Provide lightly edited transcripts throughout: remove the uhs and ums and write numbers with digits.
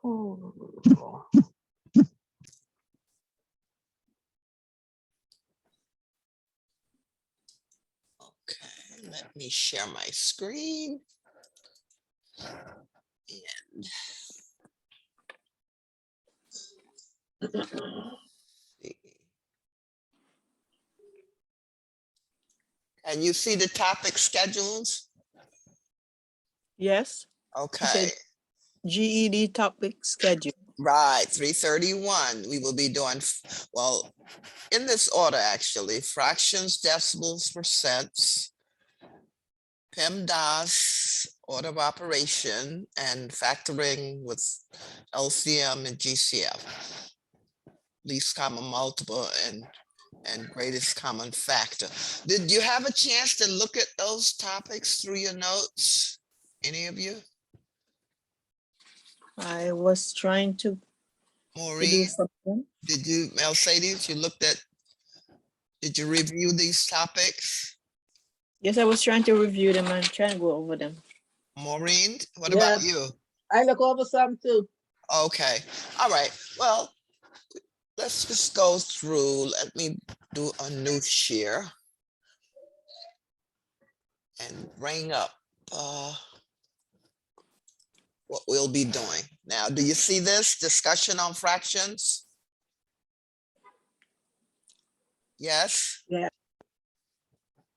Oh. Okay, let me share my screen. And see. And you see the topic schedules? Yes. Okay. said GED topic schedule. Right, 331. We will be doing, well, in this order, actually, fractions, decimals, percents, PEMDAS, order of operation, and factoring with LCM and GCF. Least common multiple and greatest common factor. Did you have a chance to look at those topics through your notes? Any of you? I was trying to do Maureen, something. did you, Mercedes, did you review these topics? Yes, I was trying to review them and try and go over them. Maureen, what about you? I look over some too. Okay, all right. Well, let's just go through. Let me do a new share and bring up what we'll be doing. Now, do you see this discussion on fractions? Yes? Yeah.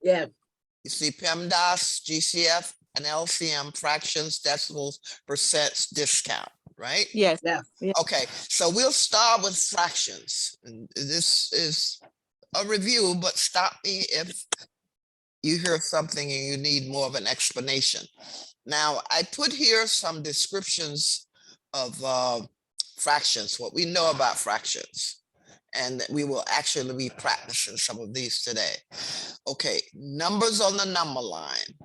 Yeah. You see PEMDAS, GCF, and LCM, fractions, decimals, percents, discount, right? Yes. Yeah. Okay, so we'll start with fractions. And this is a review, but stop me if you hear something and you need more of an explanation. Now, I put here some descriptions of fractions, what we know about fractions, and we will actually be practicing some of these today. Okay, numbers on the number line.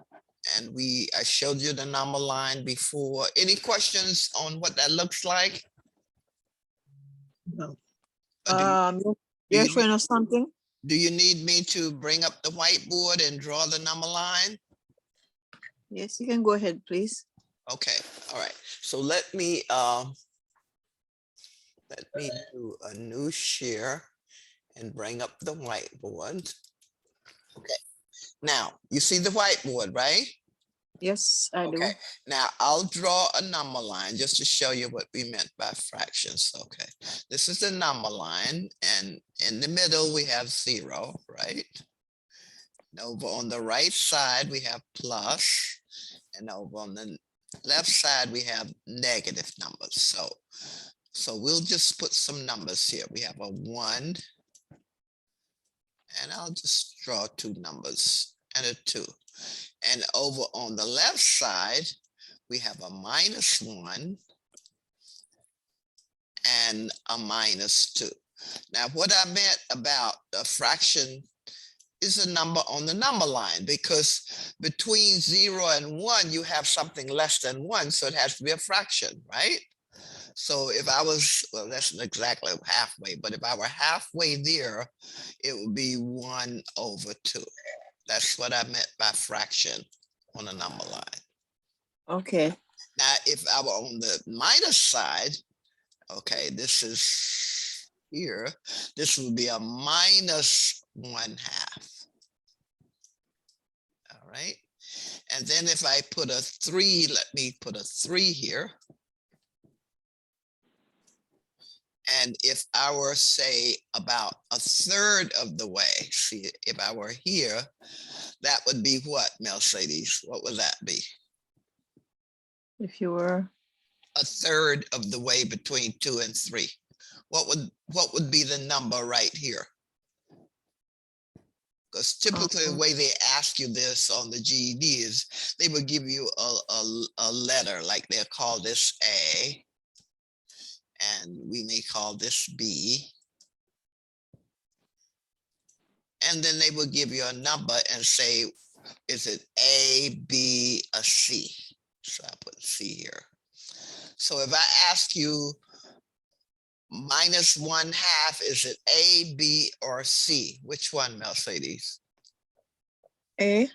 And I showed you the number line before. Any questions on what that looks like? No. You're showing us something? Do you need me to bring up the whiteboard and draw the number line? Yes, you can go ahead, please. Okay, all right. So let me do a new share and bring up the whiteboard. Okay. Now, you see the whiteboard, right? Yes, I do. Okay. Now, I'll draw a number line just to show you what we meant by fractions. Okay. This is the number line, and in the middle, we have 0, right? And over on the right side, we have plus, and over on the left side, we have negative numbers. So we'll just put some numbers here. We have a 1, and I'll just draw 2 numbers and a 2. And over on the left side, we have a -1 and a -2. Now, what I meant about a fraction is a number on the number line, because between 0 and 1, you have something less than 1, so it has to be a fraction, right? So if I was, well, that's not exactly halfway, but if I were halfway there, it would be 1/2. That's what I meant by fraction on a number line. Okay. Now, if I were on the minus side, okay, this is here, this would be a -1/2. All right. And then if I put a 3, let me put a 3 here. And if I were, say, about a third of the way, see, if I were here, that would be what, Mercedes? What would that be? If you were A third of the way between 2 and 3. What would be the number right here? Because typically the way they ask you this on the GED is they would give you a letter, like they'll call this A, and we may call this B. And then they will give you a number and say, is it A, B, or C? So I put C here. So if I ask you -1/2, is it A, B, or C? Which one, Mercedes? A.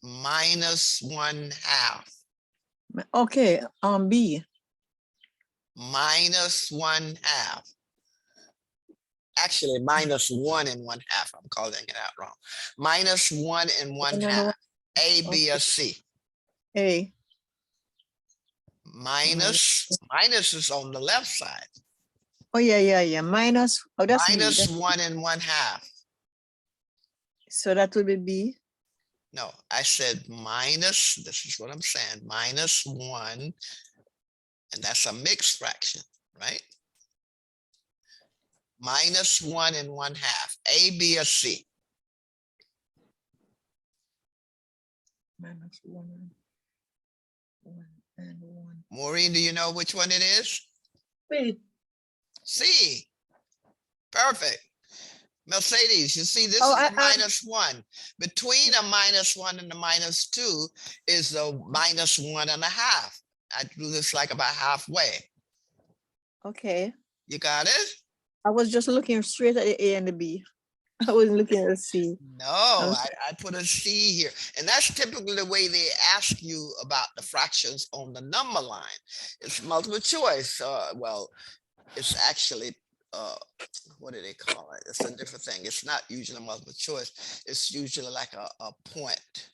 -1/2. Okay, B. Minus 1/2. Actually, minus 1 1/2. I'm calling it out wrong. Minus 1 1 and 1/2. 1. A, B, Okay. or C. A. Minus is on the left side. Oh, yeah. Minus, oh, that's B. Minus 1 1/2. So that would be B. No, I said minus, this is what I'm saying, minus 1, and that's a mixed fraction, right? Minus 1 1/2. A, B, or C. Minus 1 and 1. Maureen, do you know which one it is? B. C. Perfect. Mercedes, you see, this Oh, is a minus 1. Between a minus 1 and a minus 2 is a minus 1 1/2. I drew this like about halfway. okay. You got it? I was just looking straight at the A and the B. I wasn't looking at the C. No, I'm I put a C here. And that's typically the way they ask you about the fractions on the number line. It's multiple choice. Well, it's actually, what do they call it? It's a different thing. It's not usually multiple choice. It's usually like a point,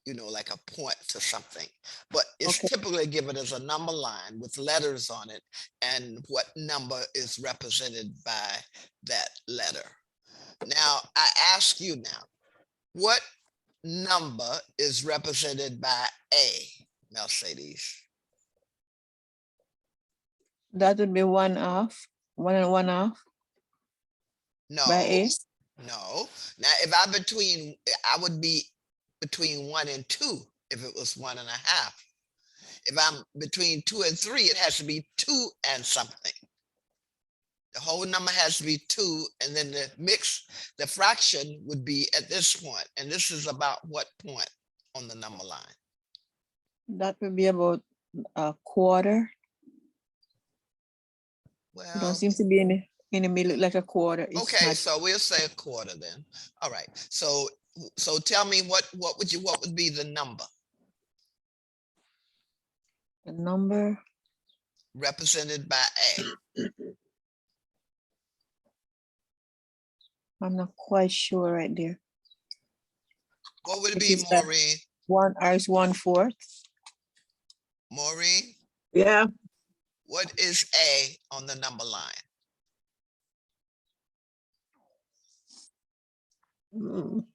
you know, like a point to something. But it's Okay. typically given as a number line with letters on it and what number is represented by that letter. Now, I ask you now, what number is represented by A, Mercedes? That would be 1/2. 1 and 1/2 No, by A. no. Now, if I would be between 1 and 2 if it was 1 1/2. If I'm between 2 and 3, it has to be 2 and something. The whole number has to be 2, and then the fraction would be at this point. And this is about what point on the number line? That would be about a quarter. It don't Well, seem to be in the middle, like a quarter. It's okay, not so we'll say a quarter then. All right. So tell me what would be the number the number. represented by A? I'm not quite sure right there. What would it It be, is that Maureen? 1 is 1/4. Maureen, Yeah. what is A on the number line? Mm.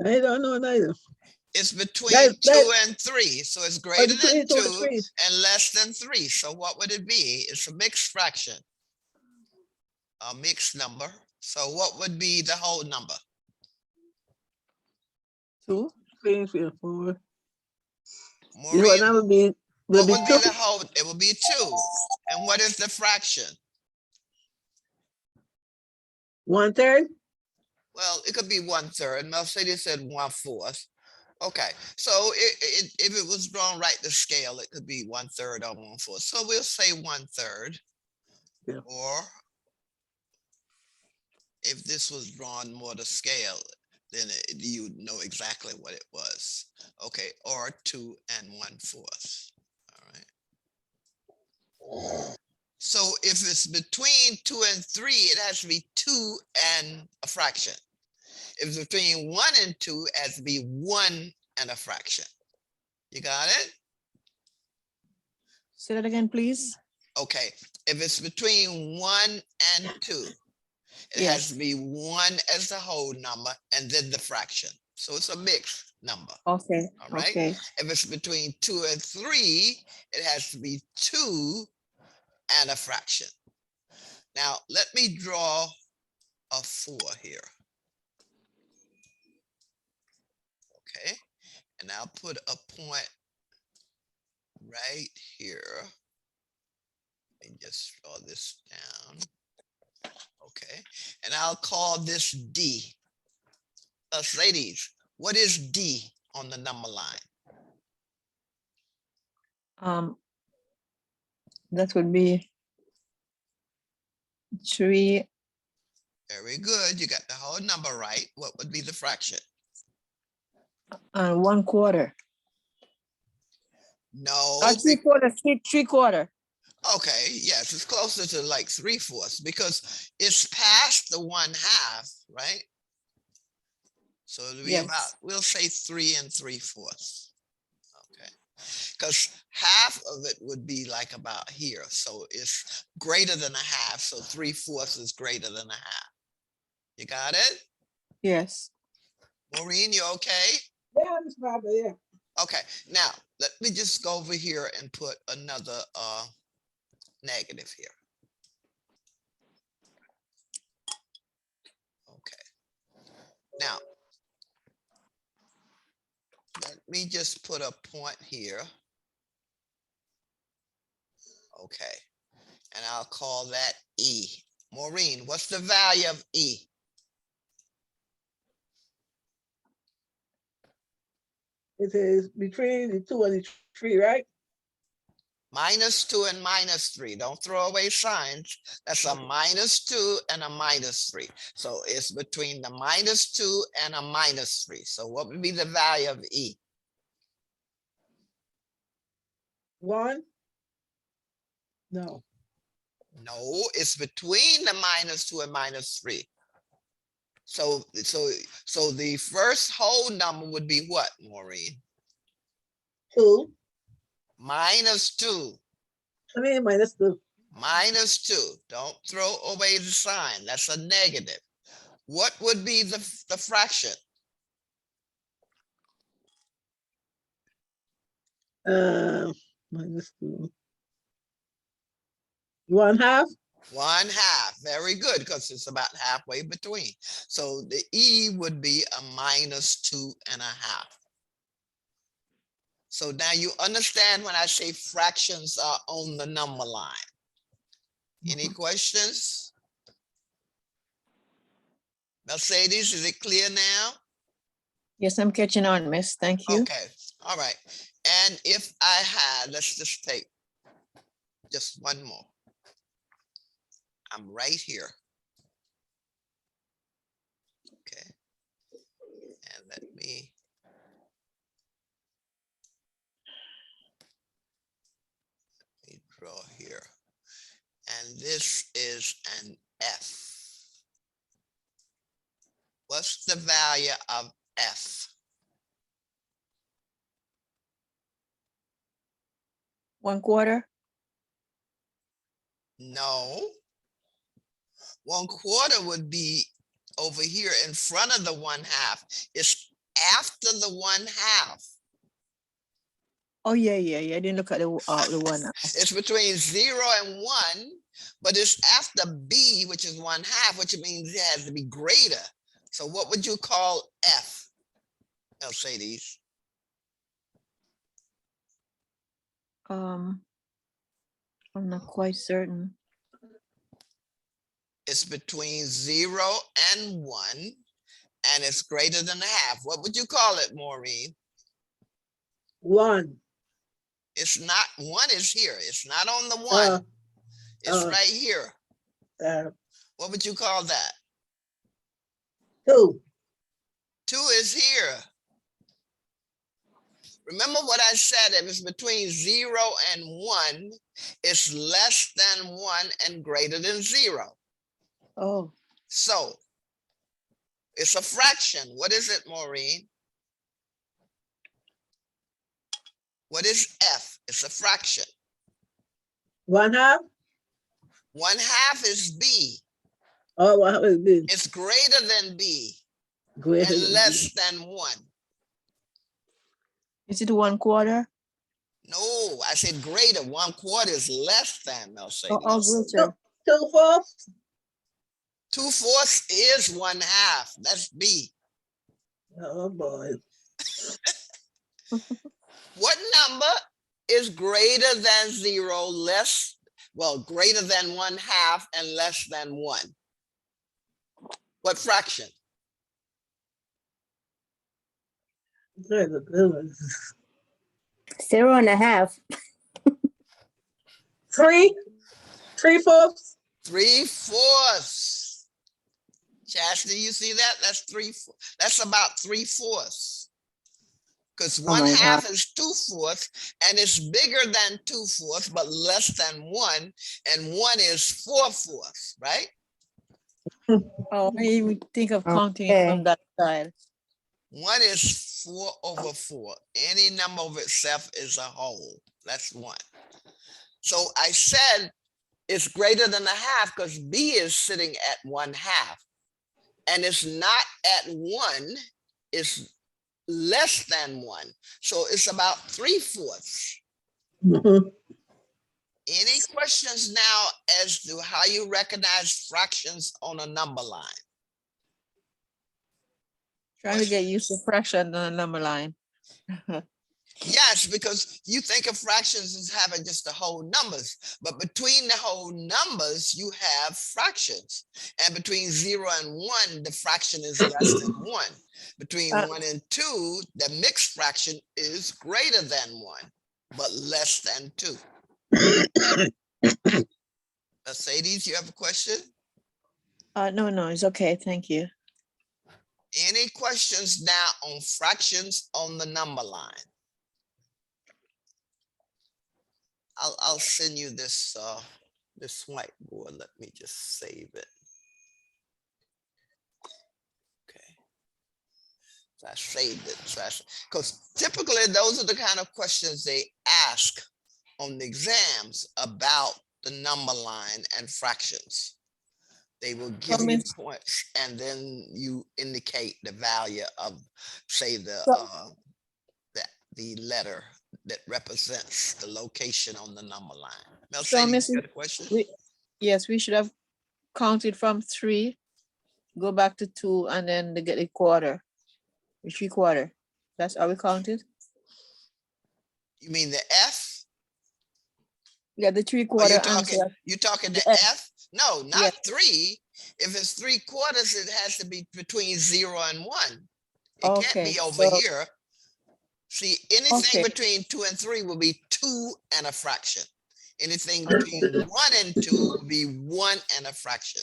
I don't know neither. It's between That- 2 and 3, so it's greater than between 2 and 2 3. and less than 3. So what would it be? It's a mixed fraction, a mixed number. So what would be the whole number? 2. 3, 4. Maureen, What number would be what would be 2? the whole? It would be 2. And what is the fraction? 1/3. Well, it could be 1/3. Mercedes said 1/4. Okay, so if it was drawn right to scale, it could be 1/3 or 1/4. So we'll say 1/3. Yeah. Or if this was drawn more to scale, then you know exactly what it was. Okay, or 2 1/4. All right. So if it's between 2 and 3, it has to be 2 and a fraction. If it's between 1 and 2, it has to be 1 and a fraction. You got it? Say that again, please. Okay. If it's between 1 and 2, it Yes. has to be 1 as the whole number and then the fraction. So it's a mixed number. Okay. All right. Okay. If it's between 2 and 3, it has to be 2 and a fraction. Now, let me draw a 4 here. Okay. And I'll put a point right here. And just draw this down. Okay. And I'll call this D. Ladies, what is D on the number line? That would be 3. Very good. You got the whole number right. What would be the fraction? And 1/4. No. 3/4, 3/4. Okay, yes, it's closer to like 3/4 because it's past the 1/2, right? So it'll be about, Yes. we'll say 3 3/4. Okay, because half of it would be like about here. So it's greater than a half. So 3/4 is greater than a half. You got it? Yes. Maureen, you okay? Yeah, Miss Barbara, yeah. Okay, now let me just go over here and put another negative here. Okay, now let me just put a point here. Okay, and I'll call that E. Maureen, what's the value of E? It is between the 2 and the 3, right? -2 and -3. Don't throw away signs. That's a -2 and a -3. So it's between the -2 and a -3. So what would be the value of E? 1? No. No, it's between the -2 and -3. So the first whole number would be what, Maureen? 2. -2. I mean, -2. -2. Don't throw away the sign. That's a negative. What would be the fraction? -2. 1/2? 1/2. Very good, because it's about halfway between. So the E would be a -2.5. So now you understand when I say fractions are on the number line. Any questions? Mercedes, is it clear now? Yes, I'm catching on, miss. Thank you. Okay, all right. And if I had, let's just take just one more. I'm right here. Okay. And let me draw here. And this is an F. What's the value of F? 1/4. No. 1/4 would be over here in front of the 1/2. It's after the 1/2. Oh, yeah. I didn't look at the one. It's between 0 and 1, but it's after B, which is 1/2, which means it has to be greater. So what would you call F, Mercedes? I'm not quite certain. It's between 0 and 1, and it's greater than a half. What would you call it, Maureen? 1. It's not, 1 is here. It's not on the 1. It's right here. What would you call that? 2. 2 is here. Remember what I said, if it's between 0 and 1, it's less than 1 and greater than 0. Oh, So it's a fraction. What is it, Maureen? What is F? It's a fraction. 1/2? 1/2 is B. Oh, what would it be? It's greater than B Greater and than less than 1. is it 1/4? No, I said greater. 1/4 is less than, Mercedes. Oh, greater. 2/4? 2/4 is 1/2. That's B. Oh, boy. What number is greater than 0, greater than 1/2 and less than 1? What fraction? Good goodness. 0.5. 3? 3/4? 3/4. Chastity, you see that? That's about 3/4. because Oh one my God. half is 2/4, and it's bigger than 2/4, but less than 1, and 1 is 4/4, right? Oh, I didn't even think of counting it Okay. from that side. 1 is 4/4. Any number of itself is a whole. That's 1. So I said it's greater than a half because B is sitting at 1/2. And it's not at 1, it's less than 1. So it's about 3/4. Mhm. Any questions now as to how you recognize fractions on a number line? Trying to get used to fraction on the number line. Yes, because you think of fractions as having just the whole numbers, but between the whole numbers, you have fractions. And between 0 and 1, the fraction is less than 1. Between Uh, 1 and 2, the mixed fraction is greater than 1, but less than 2. Mercedes, you have a question? no, it's okay. Thank you. Any questions now on fractions on the number line? I'll send you this this whiteboard. Let me just save it. Okay. So I saved it. So because typically those are the kind of questions they ask on the exams about the number line and fractions. They will give you Miss- points and then you indicate the value of, say, So- the letter that represents the location on the number line. So, Mercedes, you Mrs. got a question? Yes, we should have counted from 3, go back to 2, and then they get a quarter, a 3/4. That's how we counted. You mean the F? Yeah, the Are 3/4 answer. you talking the The F. F? No, not Yes. 3. If it's 3/4, it has to be between 0 and 1. It can't Okay, be over so here. See, anything okay, between 2 and 3 will be 2 and a fraction. Anything between 1 and 2 will be 1 and a fraction.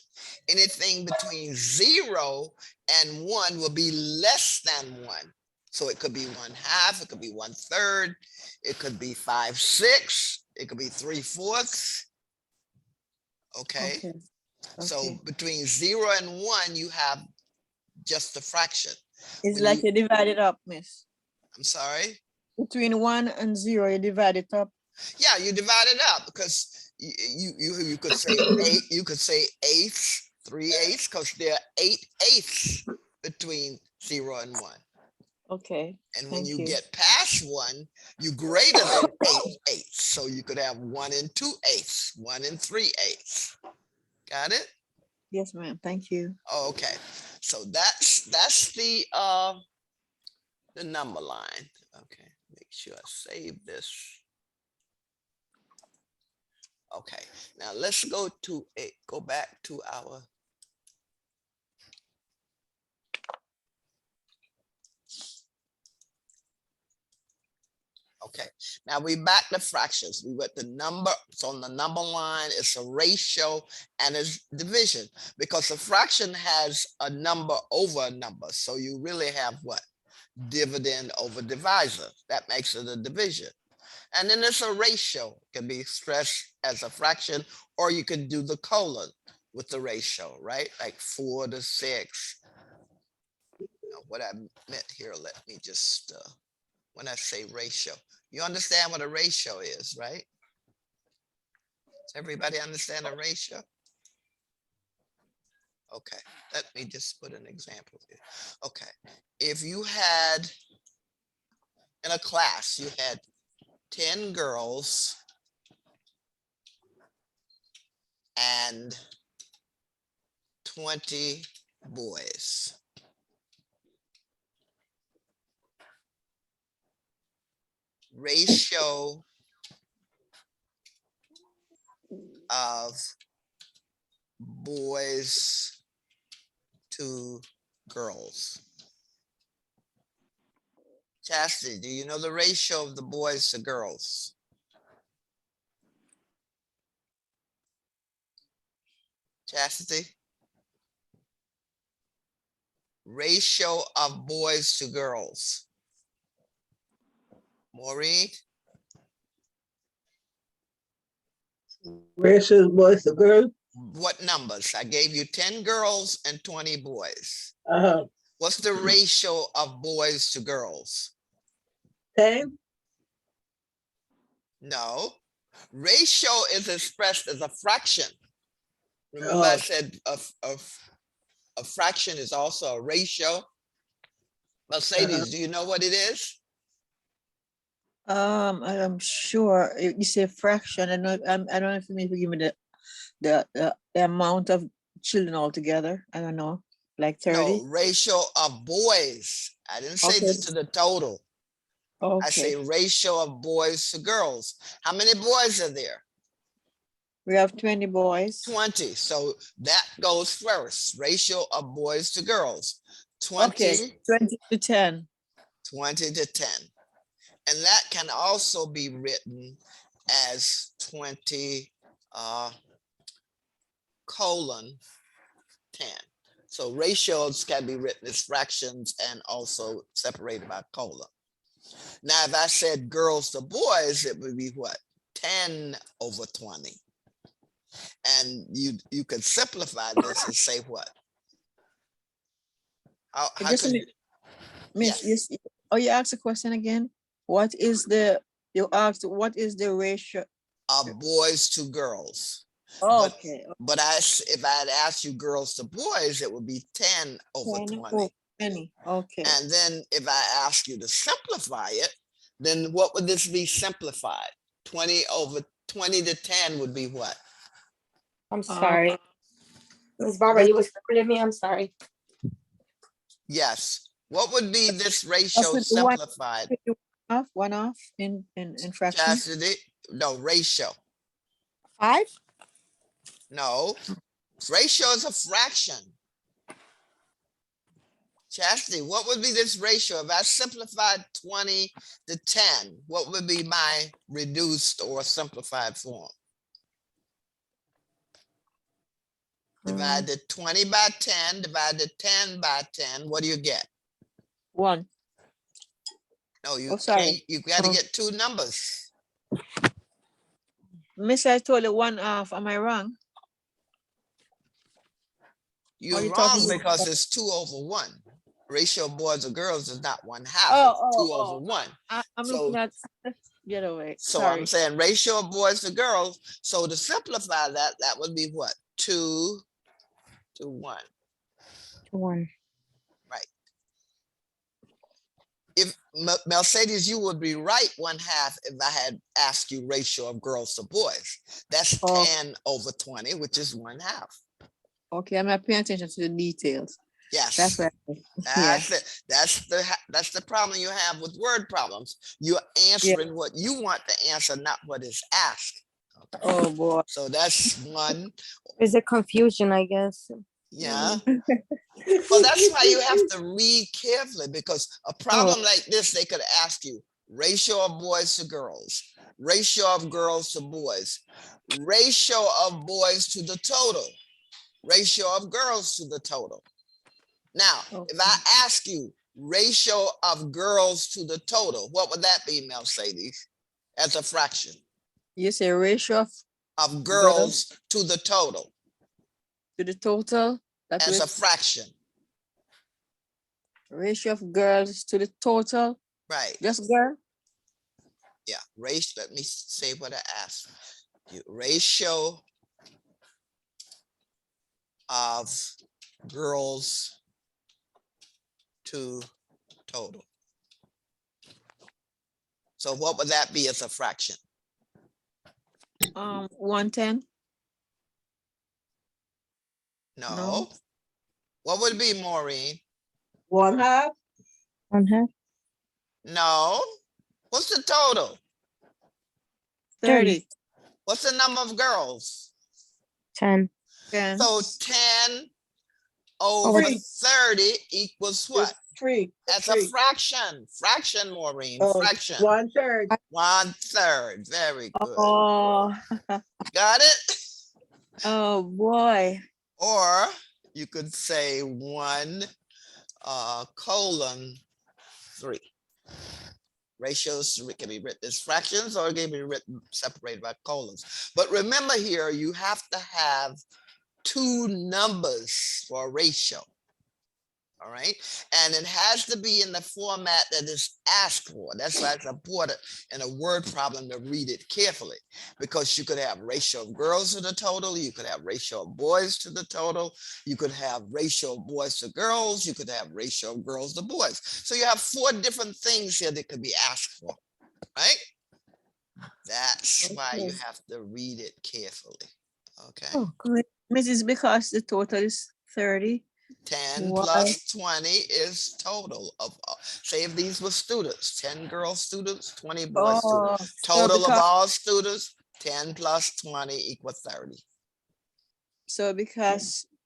Anything between 0 and 1 will be less than 1. So it could be 1/2, it could be 1/3, it could be 5/6, it could be 3/4. Okay. okay, So okay. between 0 and 1, you have just a fraction. It's When like you, you divide it up, miss. I'm sorry. Between 1 and 0, you divide it up. Yeah, you divide it up because you could say 8, you could say eighths, 3/8, because there are 8/8 between 0 and 1. Okay, And when thank you you. get past 1, you greater than 8/8. So you could have 1 and 2/8, 1 and 3/8. Got it? Yes, ma'am. Thank you. Okay. So that's the number line. Okay, make sure I save this. Okay, now let's go back to our. Okay, now we back to fractions. We went the number, so on the number line, it's a ratio and it's division because a fraction has a number over a number. So you really have what? Dividend over divisor. That makes it a division. And then it's a ratio, it can be expressed as a fraction, or you can do the colon with the ratio, right? Like 4 to 6. Now, what I meant here, let me just, when I say ratio, you understand what a ratio is, right? Does everybody understand a ratio? Okay, let me just put an example here. Okay, if you had, in a class, you had 10 girls and 20 boys. Ratio of boys to girls. Chastity, do you know the ratio of the boys to girls? Chastity? Ratio of boys to girls. Maureen, Ratio boys to girls. what numbers? I gave you 10 girls and 20 boys. Uh-huh. What's the ratio of boys to girls? 10. No. Ratio is expressed as a fraction. Remember I said a fraction is also a ratio. Mercedes, do you know what it is? I'm sure you say fraction. I don't know if you mean to give me the amount of children altogether. I don't know, like 30. No, ratio of boys. I didn't say Okay. this to the total. I say Okay. ratio of boys to girls. How many boys are there? We have 20 boys. 20. So that goes first. Ratio of boys to girls. 20, Okay. 20 to 10. 20 to 10. And that can also be written as 20 colon 10. So ratios can be written as fractions and also separated by colon. Now, if I said girls to boys, it would be what? 10 over 20. And you could simplify this and say what? How Just a could minute, Miss. yes. Oh, you asked a question again. You asked what is the ratio? Of boys to girls. Oh, But okay. But if I had asked you girls to boys, it would be 10 over 10 20. over 20. Okay. And then if I ask you to simplify it, then what would this be simplified? 20 over 20 to 10 would be what? I'm sorry. Ms. Barbara, that- you was calling me. I'm sorry. Yes. What would be this That's ratio with simplified? one off in fraction. Chastity? No, ratio. 5? No. Ratio is a fraction. Chastity, what would be this ratio? If I simplified 20 to 10, what would be my reduced or simplified form? Divided 20 by 10, divided 10 by 10, what do you get? 1. No, you Oh, sorry. can't, you got to get two numbers. Miss, I told you 1 half. Am I wrong? You're you wrong talking because it's 2 over 1. Ratio of boys or girls is not 1/2, Oh, it's 2 oh, over 1. I'm So- looking at the other way. So Sorry. I'm saying ratio of boys to girls. So to simplify that, that would be what? 2 to 1. 1. If Mercedes, you would be right 1/2 if I had asked you ratio of girls to boys. That's Oh. 10 over 20, which is 1/2. Okay, I'm not paying attention to the details. Yes. That's right. That's it. That's the problem you have with word problems. You're answering what you want to answer, not what is asked. Oh boy. So that's one. Is it confusion, I guess? Yeah. Well, that's why you have to read carefully, because a problem like this, they could ask you ratio of boys to girls, ratio of girls to boys, ratio of boys to the total, ratio of girls to the total. Now, if I ask you ratio of girls to the total, what would that be, Mercedes, as a fraction? You say ratio Of girls to the total to the total. That as a was fraction. ratio of girls to the total. Right. Just girl. Yeah. Let me say what I asked you. Ratio of girls to total. So what would that be as a fraction? 110. No. What would it be, Maureen? 1/2. 1/2. No. What's the total? 30. What's the number of girls? 10. 10. So 10 over Three. 30 equals what? 3. That's a fraction. Fraction, Maureen. Fraction. 1/3. 1/3. Very good. Oh. Got it? Oh boy. Or you could say 1 colon 3. Ratios can be written as fractions or it can be written separated by colons. But remember here, you have to have two numbers for a ratio. All right. And it has to be in the format that is asked for. That's why it's important in a word problem to read it carefully, because you could have ratio of girls to the total. You could have ratio of boys to the total. You could have ratio of boys to girls. You could have ratio of girls to boys. So you have four different things here that could be asked for, right? That's why you Okay. have to read it carefully. Okay. Oh, good. Mrs. Because the total is 30. 10 Why? plus 20 is total of, say if these were students, 10 girl students, 20 boy students. Oh, so Total of because all students, 10 plus 20 equals 30.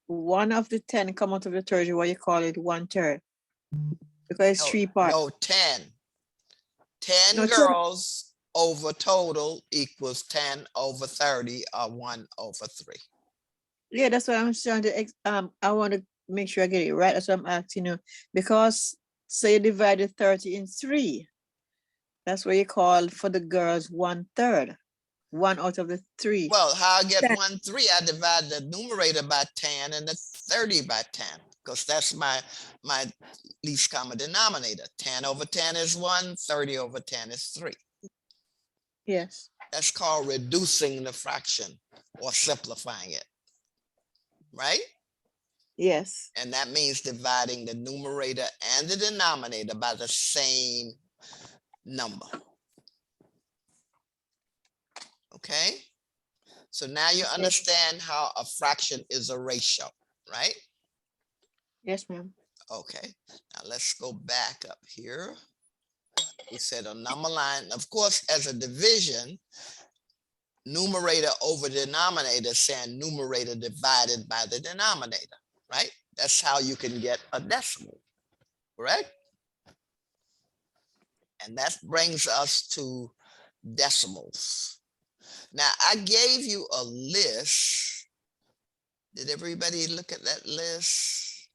one of the 10 come out of the 30, what you call it 1/3. Because it's No, 3 parts. no, 10. 10 No, 10. girls over total equals 10 over 30 or 1 over 3. Yeah, that's what I'm trying to I want to make sure I get it right. That's what I'm asking you. Because say you divided 30 in 3. That's what you call for the girls 1/3. 1 out of the 3. Well, how I get 10. 1, 3, I divide the numerator by 10 and the 30 by 10, because that's my least common denominator. 10 over 10 is 1, 30 over 10 is 3. Yes. That's called reducing the fraction or simplifying it, right? Yes. And that means dividing the numerator and the denominator by the same number. Okay? So now you Okay. understand how a fraction is a ratio, right? Yes, ma'am. Okay, now let's go back up here. We said a number line, of course, as a division, numerator over denominator, saying numerator divided by the denominator, right? That's how you can get a decimal, correct? And that brings us to decimals. Now, I gave you a list. Did everybody look at that list?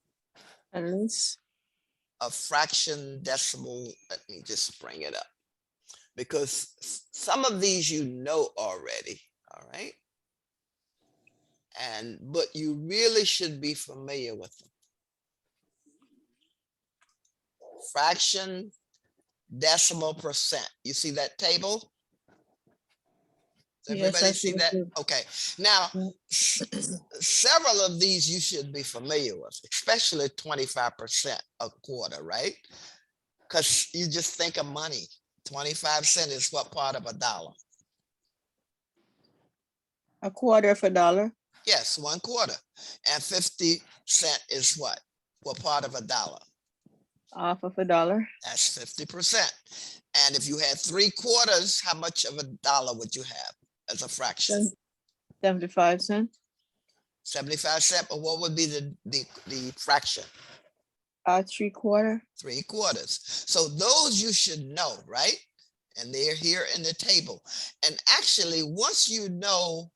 At least. A fraction, decimal. Let me just bring it up, because some of these you know already, all right? But you really should be familiar with them. Fraction, decimal, percent. You see that table? Does Yes, everybody I see see. that? Okay. Now, Yeah. several of these you should be familiar with, especially 25% a quarter, right? Because you just think of money. 25 cents is what part of a dollar? A quarter of a dollar. Yes, 1/4. And 50 cents is what? What part of a dollar? Half of a dollar. That's 50%. And if you had 3/4, how much of a dollar would you have as a fraction? 75 cents. 75 cents. But what would be the fraction? 3/4. 3/4. So those you should know, right? And they're here in the table. And actually, once you know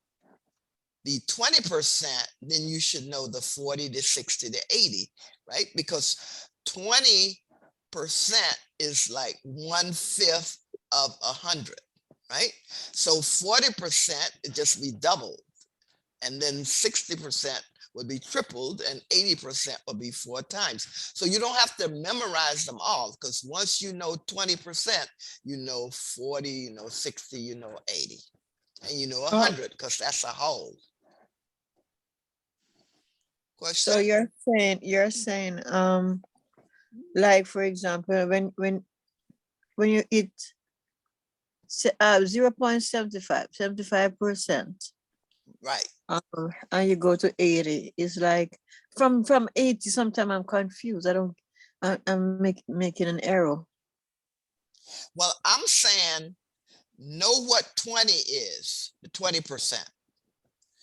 the 20%, then you should know the 40 to 60 to 80, right? Because 20% is like 1/5 of 100, right? So 40% it just be doubled, and then 60% would be tripled, and 80% would be 4 times. So you don't have to memorize them all, because once you know 20%, you know 40, you know 60, you know 80, and you know 100, because that's a whole. Question? So you're saying like for example when you eat 75%, Right. and you go to 80, it's like from 80, sometimes I'm confused. I'm making an error. Well, I'm saying know what 20 is, the 20%.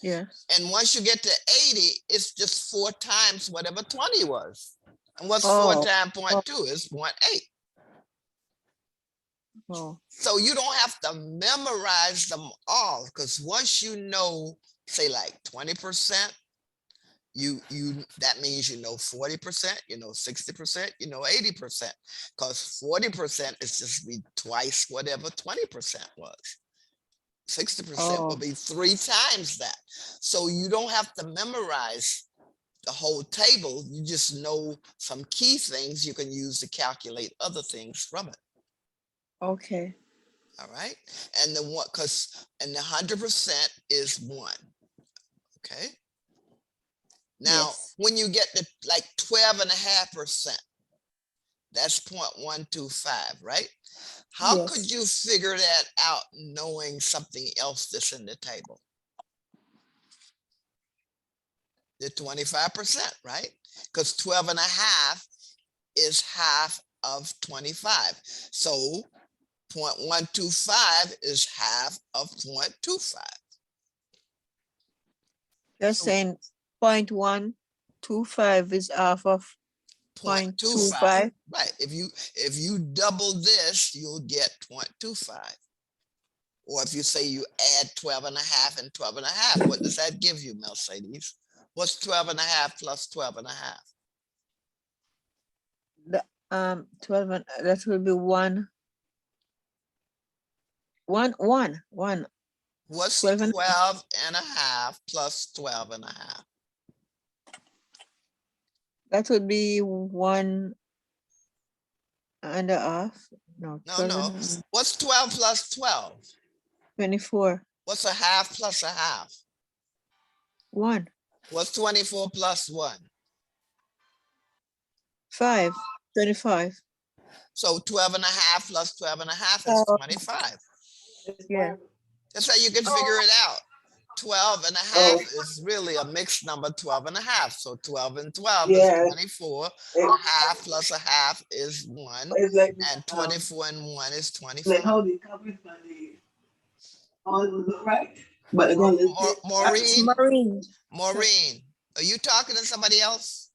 Yes. And once you get to 80, it's just 4 times whatever 20 was. And what's 4 Oh, times 0.2 is 0.8. oh, So you don't have to memorize them all, because once you know, say like 20%, that means you know 40%, you know 60%, you know 80%, because 40% is just be twice whatever 20% was. 60% will Oh, be 3 times that. So you don't have to memorize the whole table. You just know some key things you can use to calculate other things from it. okay. All right. And the 100% is 1. Okay. Now, Yes. when you get to like 12.5%, that's 0.125, right? How could Yes. you figure that out knowing something else that's in the table? The 25%, right? Because 12.5 is half of 25. So 0.125 is half of 0.25. You're So saying 0.125 is half of 0.25, 0.25. right? If you double this, you'll get 0.25. Or if you say you add 12.5 and 12.5, what does that give you, Mercedes? What's 12.5 plus 12.5? The 12 that will be one. What's 12 and 12.5 plus 12.5? that would be 1.5. No, No, 12 no. and a half. What's 12 plus 12? 24. What's a half plus a half? 1. What's 24 plus 1? 5. 25. So 12.5 plus 12.5 is Oh, 25. yeah. That's how you can figure it out. 12.5 Oh, is really a mixed number, 12.5. So 12 and 12 is yeah. 24. It, A half plus a half is 1. it's like And 24 and 1 is like 25. how the copies by the all look right, but they're gonna That's Maureen, Maureen. Maureen, are you talking to somebody else?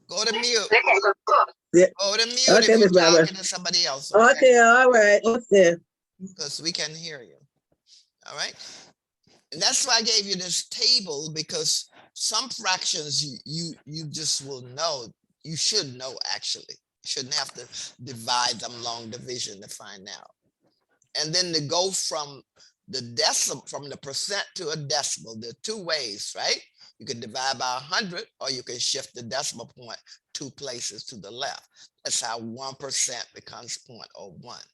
Go to mute. yeah. Go to mute Okay, if Miss you're Barbara. talking to somebody else, okay? Okay, all right. Okay. Because we can hear you. All right. And that's why I gave you this table, because some fractions you just will know. You should know, actually. You shouldn't have to divide them long division to find out. And then to go from the decimal, from the percent to a decimal, there are 2 ways, right? You can divide by 100, or you can shift the decimal point 2 places to the left. That's how 1% becomes 0.01.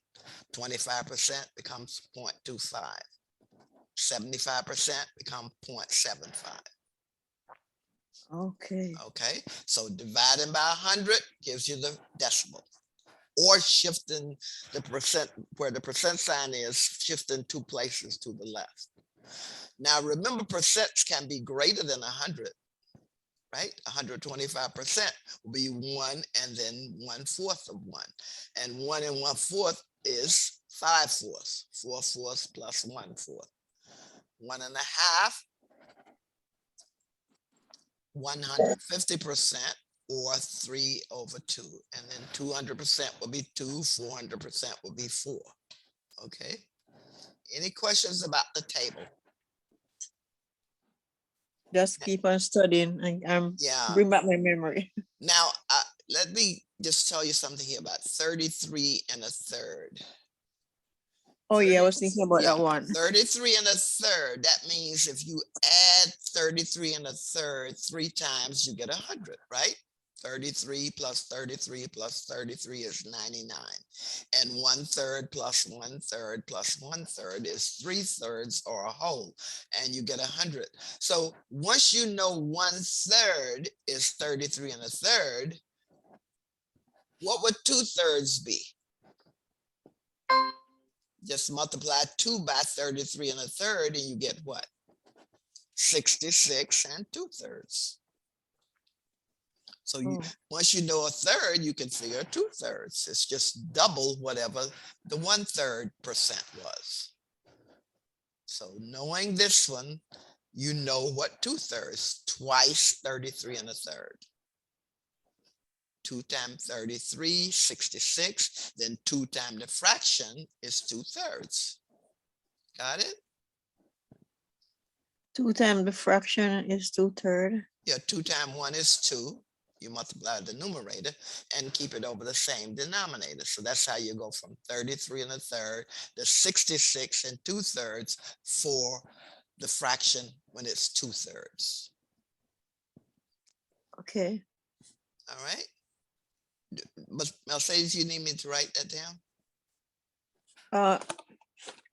25% becomes 0.25. 75% become 0.75. Okay. Okay, so dividing by 100 gives you the decimal, or shifting the percent where the percent sign is, shifting 2 places to the left. Now remember, percents can be greater than 100, right? 125% will be 1 and then 1/4 of 1. And 1 and 1/4 is 5/4. 4/4 plus 1/4. 1.5, 150%, or 3/2. And then 200% will be 2, 400% will be 4. Okay. Any questions about the table? Just keep on studying and Yeah. bring back my memory. Now, let me just tell you something here about 33 1/3. Oh yeah, I was thinking about Yeah, that one. 33 1/3. That means if you add 33 1/3 3 times, you get 100, right? 33 plus 33 plus 33 is 99. And 1/3 plus 1/3 plus 1/3 is 3/3 or a whole. And you get 100. So once you know 1/3 is 33 1/3, what would 2/3 be? Just multiply 2 by 33 1/3 and you get what? 66 2/3. So you, once you know 1/3, you can figure 2/3. It's just double whatever the 1/3% was. So knowing this one, you know what 2/3, twice 33 1/3. 2 times 33, 66. Then 2 times the fraction is 2/3. Got it? 2 times the fraction is 2/3. Yeah, 2 times 1 is 2. You multiply the numerator and keep it over the same denominator. So that's how you go from 33 and a third to 66 and 2/3 for the fraction when it's 2/3. Okay. All right. But Mercedes, you need me to write that down? Uh,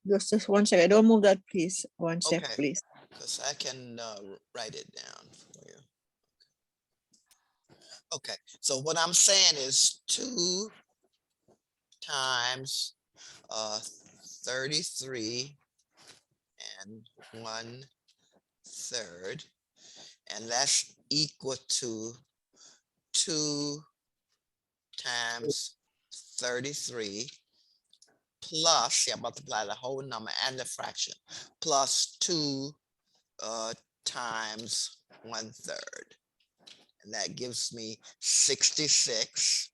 just 1 second. Don't move that, please. 1 sec, Okay. please. Because I can write it down for you. Okay, so what I'm saying is 2 times 33 and 1/3, and that's equal to 2 times 33 plus, yeah, multiply the whole number and the fraction, plus 2 times 1/3. And that gives me 66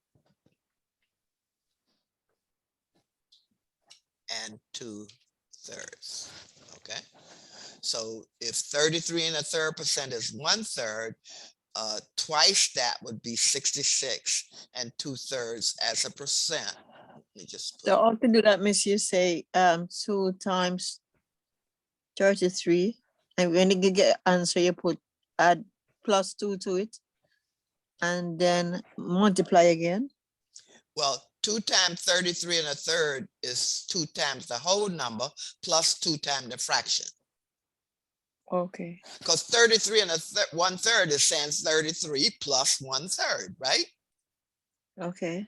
and 2/3. Okay. So if 33 and a third percent is 1/3, twice that would be 66 and 2/3 as a percent. Let me just put, So how to do that, miss, you say 2 times 33. And when you get answer, you put add plus 2 to it. And then multiply again. well, 2 times 33 and a third is 2 times the whole number plus 2 times the fraction. Okay. Because 33 and 1/3 is saying 33 plus 1/3, right? Okay.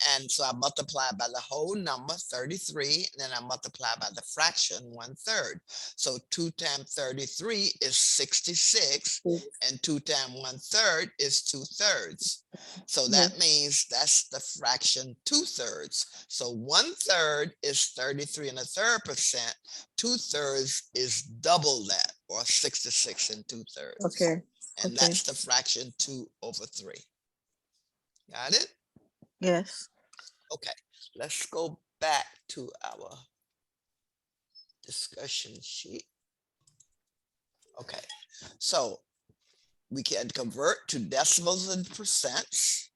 And so I multiply by the whole number, 33, and then I multiply by the fraction, 1/3. So 2 times 33 is 66, and 2 times 1/3 is 2/3. So that Yes. means that's the fraction 2/3. So 1/3 is 33 and a third percent. 2/3 is double that, or 66 and 2/3. Okay. And Okay. that's the fraction 2/3. Got it? Yes. Okay, let's go back to our discussion sheet. Okay, so we can convert to decimals and percents,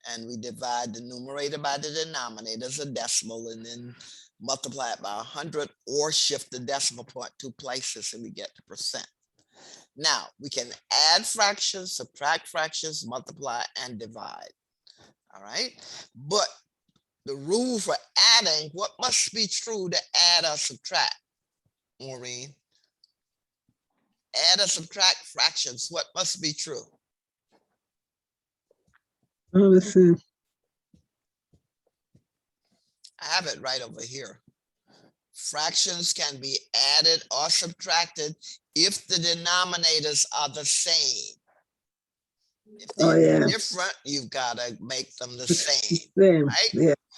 and we divide the numerator by the denominator as a decimal, and then multiply it by 100 or shift the decimal point 2 places and we get the percent. Now we can add fractions, subtract fractions, multiply and divide. All right, but the rule for adding, what must be true to add or subtract, Maureen? Add or subtract fractions, what must be true? Let's see. I have it right over here. Fractions can be added or subtracted if the denominators are the same. If Oh, they're yeah. different, you've got to make them the same, Same. right?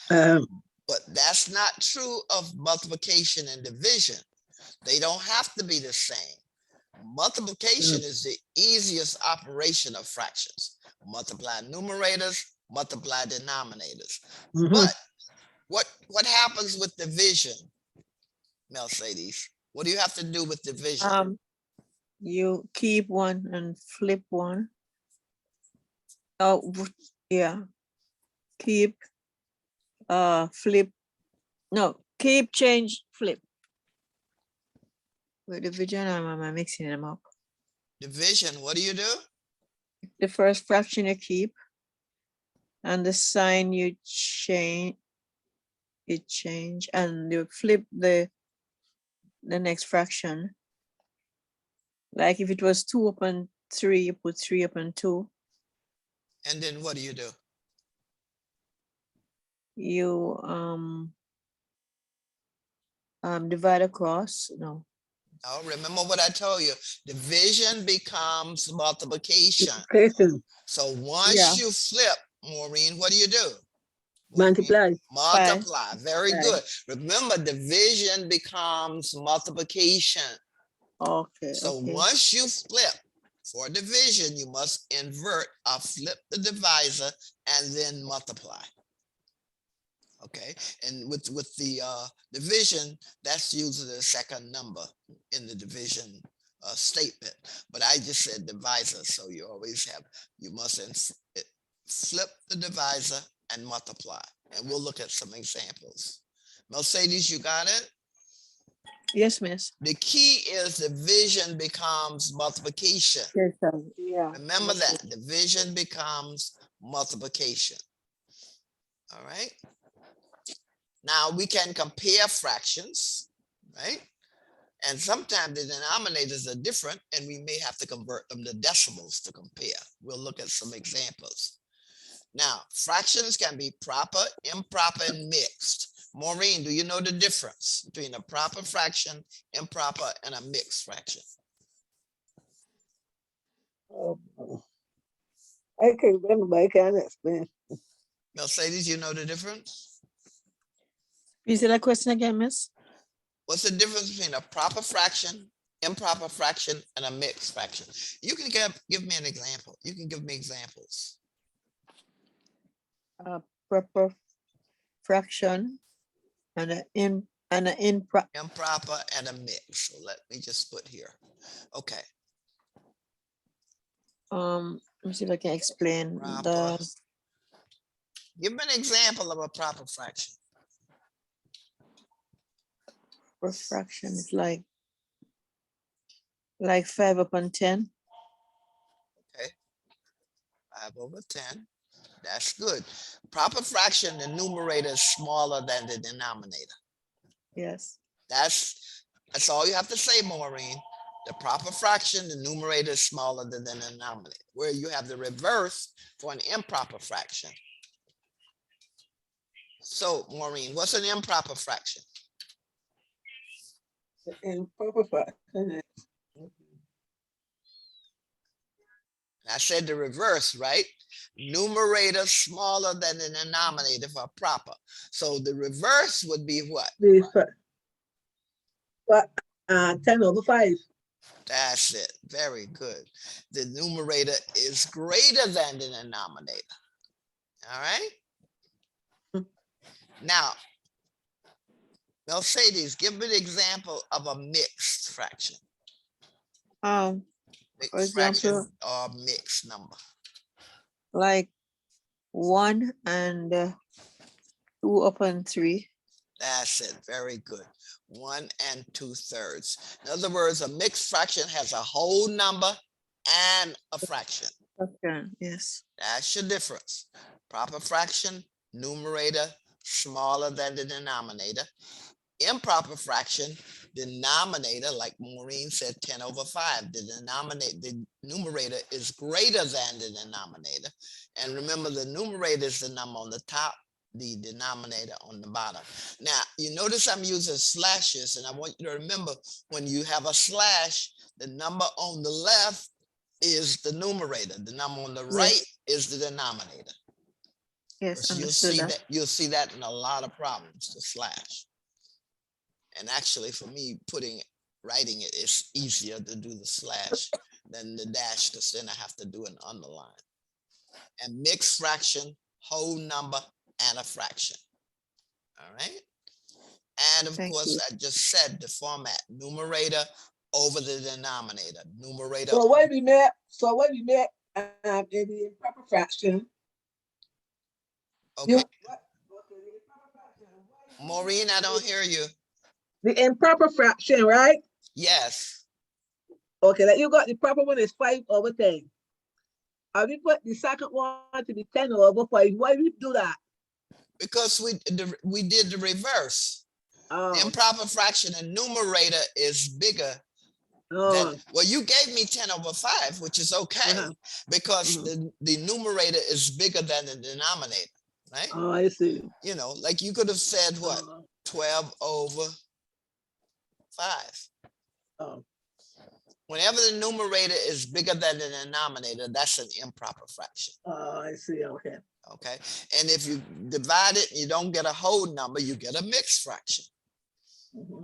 Yeah. But that's not true of multiplication and division. They don't have to be the same. Multiplication is the easiest operation of fractions. Multiply numerators, multiply denominators. But what happens with division, Mercedes? What do you have to do with division? You keep one and flip one. Oh, yeah. Keep, flip. No, keep, change, flip. With division, I'm mixing them up. Division, what do you do? The first fraction you keep, and the sign you change. It change, and you flip the next fraction. Like if it was 2 upon 3, you put 3 upon 2. And then what do you do? You divide across. No. Oh, remember what I told you. Division becomes multiplication. So once Yeah. you flip, Maureen, what do you do? Multiply. Multiply. Very good. Remember, division becomes multiplication. Okay. So Okay. once you flip for division, you must invert or flip the divisor and then multiply. Okay, and with the division, that's usually the second number in the division statement, but I just said divisor, so you always have, you must flip the divisor and multiply. And we'll look at some examples. Mercedes, you got it? Yes, miss. The key is division becomes multiplication. Yes, sir. Yeah. Remember that division becomes multiplication. All right. Now we can compare fractions, right? And sometimes the denominators are different and we may have to convert them to decimals to compare. We'll look at some examples. Now, fractions can be proper, improper, and mixed. Maureen, do you know the difference between a proper fraction, improper, and a mixed fraction? I can't remember, but I can explain. Mercedes, you know the difference? Please say that question again, miss. What's the difference between a proper fraction, improper fraction, and a mixed fraction? You can give me an example. You can give me examples. Proper fraction and an improper. Improper and a mix. So let me just put here. Okay. Let me see if I can explain Proper. the Give me an example of a proper fraction. fraction is like 5 upon 10. Okay. 5 over 10. That's good. Proper fraction, the numerator is smaller than the denominator. Yes. That's all you have to say, Maureen. The proper fraction, the numerator is smaller than the denominator. Where you have the reverse for an improper fraction. So, Maureen, what's an improper fraction? Improper fraction. I said the reverse, right? Numerator smaller than the denominator for proper. So the reverse would be what? 10 over 5. That's it. Very good. The numerator is greater than the denominator. All right. Now, Mercedes, give me an example of a mixed fraction. For Mixed fraction example, or mixed number. like 1 and 2 upon 3. That's it. Very good. 1 2/3. In other words, a mixed fraction has a whole number and a fraction. Okay. Yes. That's your difference. Proper fraction, numerator smaller than the denominator. Improper fraction, denominator, like Maureen said, 10 over 5. The numerator is greater than the denominator. And remember, the numerator is the number on the top, the denominator on the bottom. Now, you notice I'm using slashes, and I want you to remember when you have a slash, the number on the left is the numerator. The number on the right is the denominator. Yes. So you'll see that in a lot of problems, the slash. And actually, for me, writing it is easier to do the slash than the dash, because then I have to do an underline. And mixed fraction, whole number, and a fraction. All right. And of course, I just said the format: numerator over the denominator. Numerator. So what we met in the improper fraction. Okay. Maureen, I don't hear you. The improper fraction, right? Yes. Okay, that you got the proper one is 5 over 10. Have we put the second one to be 10 over 5? Why we do that? Because we did the reverse. The improper fraction, and numerator is bigger. Well, you gave me 10 over 5, which is okay, because the numerator is bigger than the denominator, right? Oh, I see. You know, like you could have said what? 12 over 5. Oh. Whenever the numerator is bigger than the denominator, that's an improper fraction. Oh, I see. Okay. Okay. And if you divide it and you don't get a whole number, you get a mixed fraction.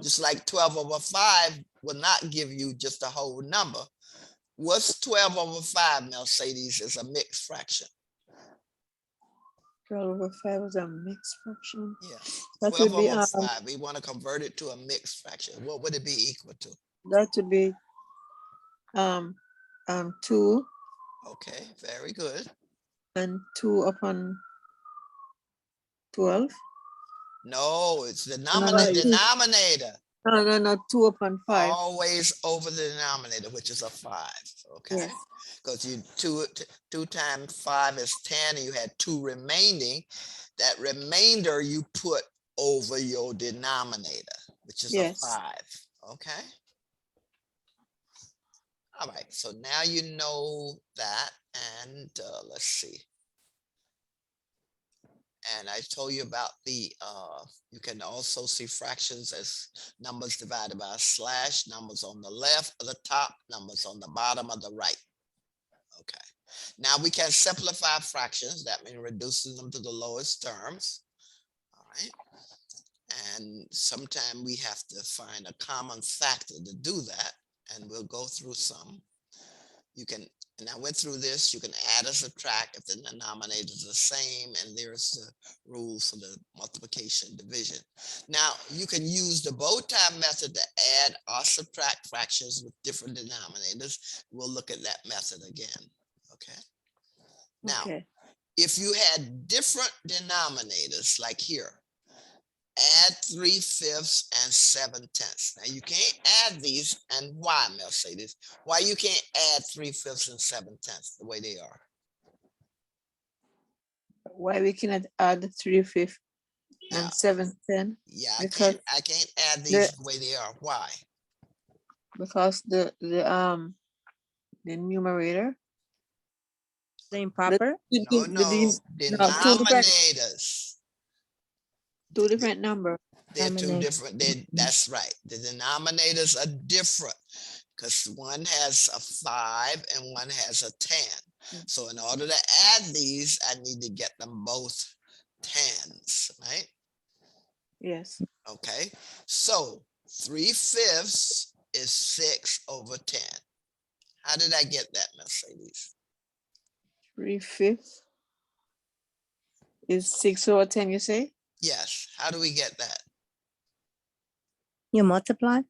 Just like 12 over 5 will not give you just a whole number. What's 12 over 5, Mercedes, is a mixed fraction? 12 over 5 is a mixed fraction. Yeah. That 12 would be over 5. We want to convert it to a mixed fraction. What would it be equal to? that would be 2 Okay, very good. and 2 upon 12. No, it's the No, denominator. no, 2 upon 5. Always over the denominator, which is a 5. Okay. Yes. Because you 2 times 5 is 10, and you had 2 remaining. That remainder you put over your denominator, which is a Yes. 5. Okay. All right. So now you know that, and let's see. And I told you about the, you can also see fractions as numbers divided by a slash, numbers on the left of the top, numbers on the bottom of the right. Okay. Now we can simplify fractions. That means reducing them to the lowest terms. All right. And sometimes we have to find a common factor to do that. And we'll go through some. You can, and I went through this, you can add or subtract if the denominator is the same, and there's the rule for the multiplication division. Now, you can use the bow tie method to add or subtract fractions with different denominators. We'll look at that method again, okay? Now, Okay. if you had different denominators, like here, add 3/5 and 7/10. Now you can't add these, and why, Mercedes? Why you can't add 3/5 and 7/10 the way they are? Why we cannot add 3/5 Yeah, and 7/10? yeah, Because I can't add these the way they are. Why? because the numerator. The improper? No, no, No, denominators. two different number. They're two Denominator. different. That's right. The denominators are different because one has a 5 and one has a 10. So in order to add these, I need to get them both 10s, right? Yes. Okay. So 3/5 is 6 over 10. How did I get that, Mercedes? 3/5 is 6 over 10, you say? Yes. How do we get that? You multiply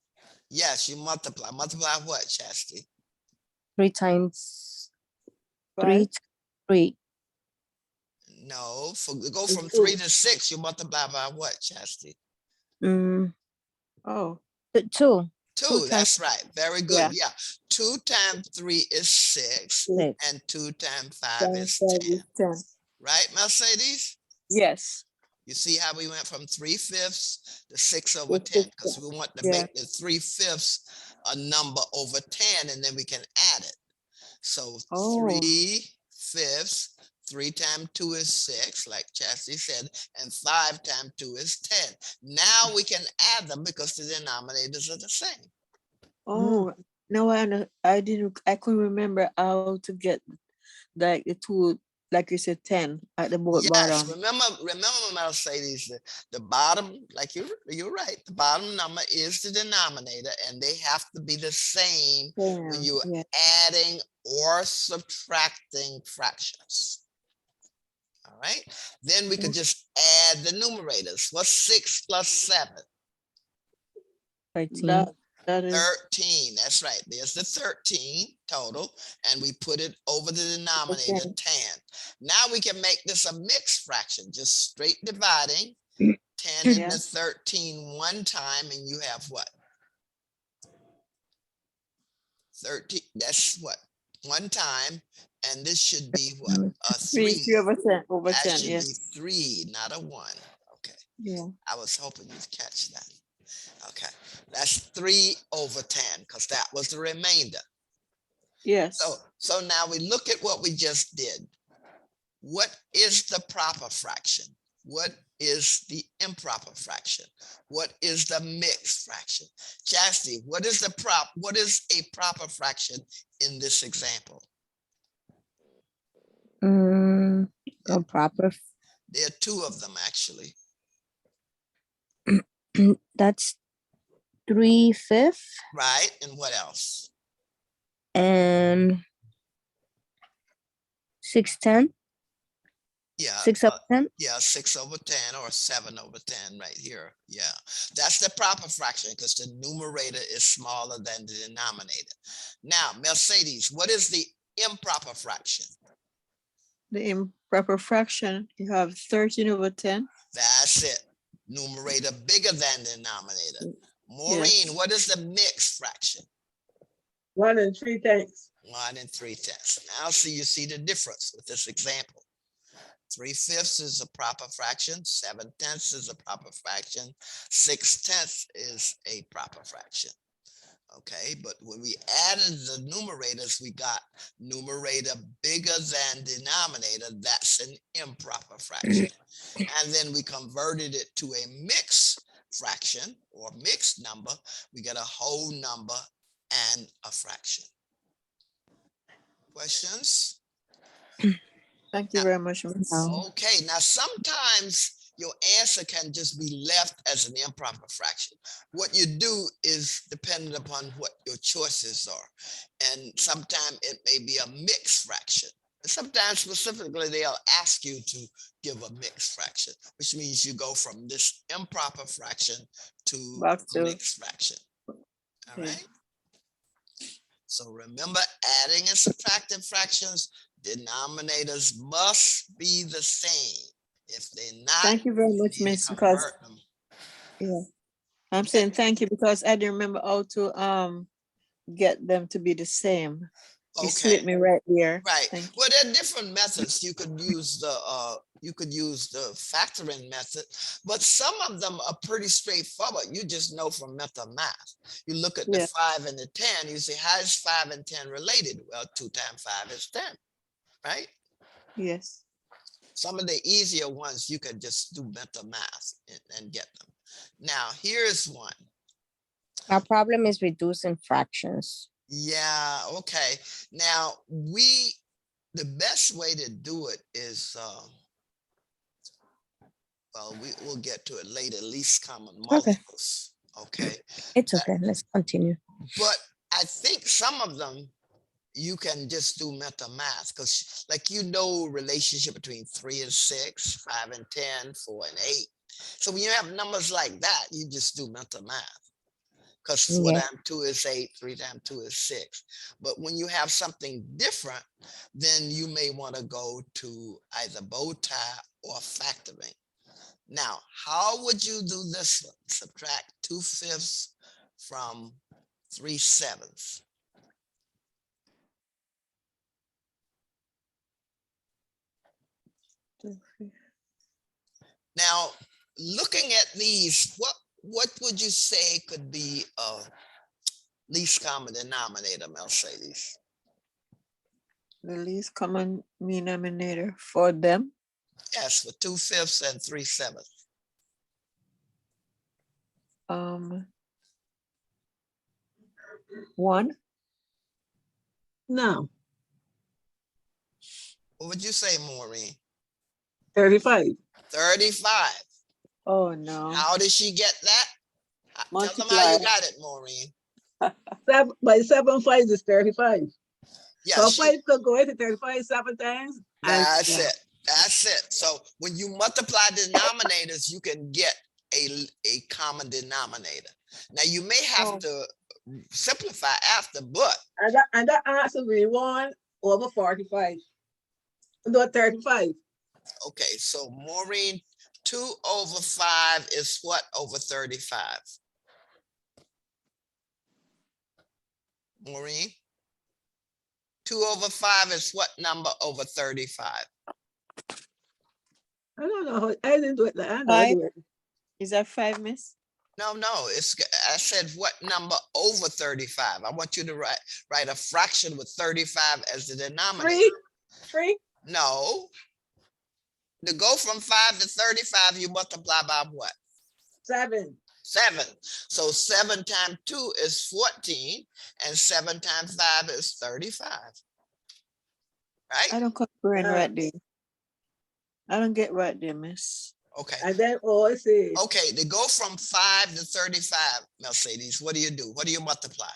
Yes, you multiply. Multiply what, Chastity? 3 times 3 Right? to 3. No, go from two. 3 to 6, you multiply by what, Chastity? Oh, 2. 2, 2 times that's right. Very good. Yeah. Yeah. 2 times 3 is 6, 6. and 2 times 5 times is 5 10. is 10. Right, Mercedes? Yes. You see how we went from 3/5 to 6 over With 10, six, because we want to yeah. make the 3/5 a number over 10, and then we can add it. So Oh. 3/5, 3 times 2 is 6, like Chastity said, and 5 times 2 is 10. Now we can add them because the denominators are the same. Oh, no, I couldn't remember how to get like the two, like you said, 10 at the Yes, bottom. remember, Mercedes, the bottom, like you're right, the bottom number is the denominator, and they have to be the same when you're Yeah. adding or subtracting fractions. All right, then we could just add the numerators. What's 6 plus 7? 13. That is 13. That's right. There's the 13 total, and we put it over the denominator 10. Now we can make this a mixed fraction, just straight dividing 10 Yeah. into 13 one time, and you have what? 13. That's what? One time, and this should be what? A 3. 3 over 10 over That 10. should Yes. be 3, not a 1. Okay. Yeah. I was hoping you'd catch that. Okay, that's 3 over 10 because that was the remainder. Yes. So now we look at what we just did. What is the proper fraction? What is the improper fraction? What is the mixed fraction? Chastity, what is a proper fraction in this example? Proper. There are 2 of them actually. That's 3/5 Right, and what else? and 6/10. Yeah. 6/10? Yeah, 6/10 or 7/10 right here. Yeah, that's the proper fraction because the numerator is smaller than the denominator. Now, Mercedes, what is the improper fraction? The improper fraction, you have 13/10. That's it. Numerator bigger than denominator. Maureen, Yes. what is the mixed fraction? 1 3/10. 1 3/10. Now, you see the difference with this example. 3/5 is a proper fraction. 7/10 is a proper fraction. 6/10 is a proper fraction. Okay, but when we added the numerators, we got numerator bigger than denominator. That's an improper fraction. And then we converted it to a mixed fraction or mixed number. We get a whole number and a fraction. Questions? Thank you very much, Miss. No. Okay, now sometimes your answer can just be left as an improper fraction. What you do is dependent upon what your choices are. And sometimes it may be a mixed fraction. And sometimes specifically they'll ask you to give a mixed fraction, which means you go from this improper fraction to Back a to- mixed fraction. All Yeah. right. So remember, adding and subtracting fractions, denominators must be the same. If they're not, Thank you very much, you need to Miss, because convert them. yeah, I'm saying thank you because I didn't remember how to get them to be the same. You Okay, slipped me right there. right. Thank you. Well, there are different methods. You could use the factoring method, but some of them are pretty straightforward. You just know from mental math. You look at the Yeah. 5 and the 10, you say, how is 5 and 10 related? Well, 2 times 5 is 10, right? Yes. Some of the easier ones, you can just do mental math and get them. Now, here's one. Our problem is reducing fractions. Yeah, okay. Now, the best way to do it is, well, we'll get to it later, least common multiples. Okay. It's okay. Let's continue. But I think some of them, you can just do mental math because like, relationship between 3 and 6, 5 and 10, 4 and 8. So when you have numbers like that, you just do mental math because 4 Yeah. times 2 is 8, 3 times 2 is 6. But when you have something different, then you may want to go to either bow tie or factoring. Now, how would you do this one? Subtract 2/5 from 3/7. Now, looking at these, what would you say could be a least common denominator, Mercedes? The least common denominator for them. Yes, for 2/5 and 3/7. 1. No, What would you say, Maureen? 35. 35. Oh no. How did she get that? Tell them how Multiply. you got it, Maureen. 7 5 is 35. Yeah, So 5 could go into 35 7 times. that's yeah. it. That's it. So when you multiply denominators, you can get a common denominator. Now you may have Oh. to simplify after, but And that answer will be 1/45. No, 35. okay, so Maureen, 2/5 is what over 35? Maureen? 2/5 is what number over 35? I don't know. I didn't do it. I don't know. 5. Is that 5, Miss? No, I said what number over 35? I want you to write a fraction with 35 as the denominator. 3. No. To go from 5 to 35, you multiply by what? 7. 7. So 7 times 2 is 14, and 7 times 5 is 35. Right? I don't comprehend Yeah. right there. I don't get right there, Miss. Okay. And then it says Okay, to go from 5 to 35, Mercedes, what do you do? What do you multiply?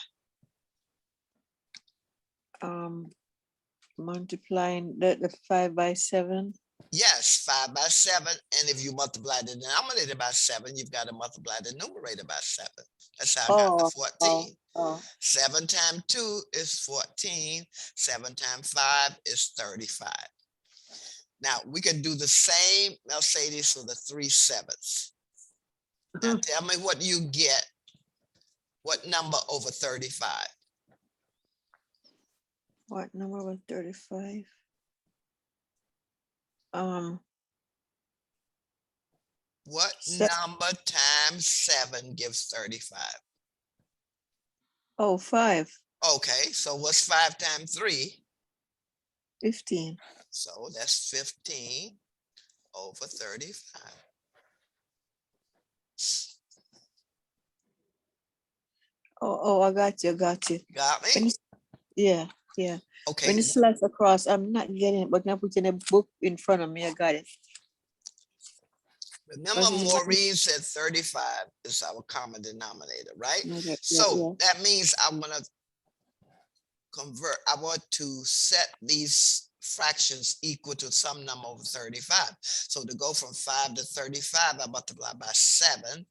Multiplying the 5 by 7. Yes, 5 by 7. And if you multiply the denominator by 7, you've got to multiply the numerator by 7. That's how I got the Oh, 14. 7 oh. times 2 is 14. 7 times 5 is 35. Now, we can do the same, Mercedes, for the 3/7. Now, tell me what you get. What number over 35? What number was 35? Um, What se- number times 7 gives 35? oh, 5, Okay, so what's 5 times 3? 15. So that's 15 over 35. Oh, I got you, got you. Got When me? it's, yeah, yeah. Okay, When it slides across, I'm not getting it, but now put in a book in front of me, I got it. remember Because it's Maureen said 35 is our common denominator, right? yeah, So yeah. that means I'm gonna convert, I want to set these fractions equal to some number over 35. So to go from 5 to 35, I multiply by 7.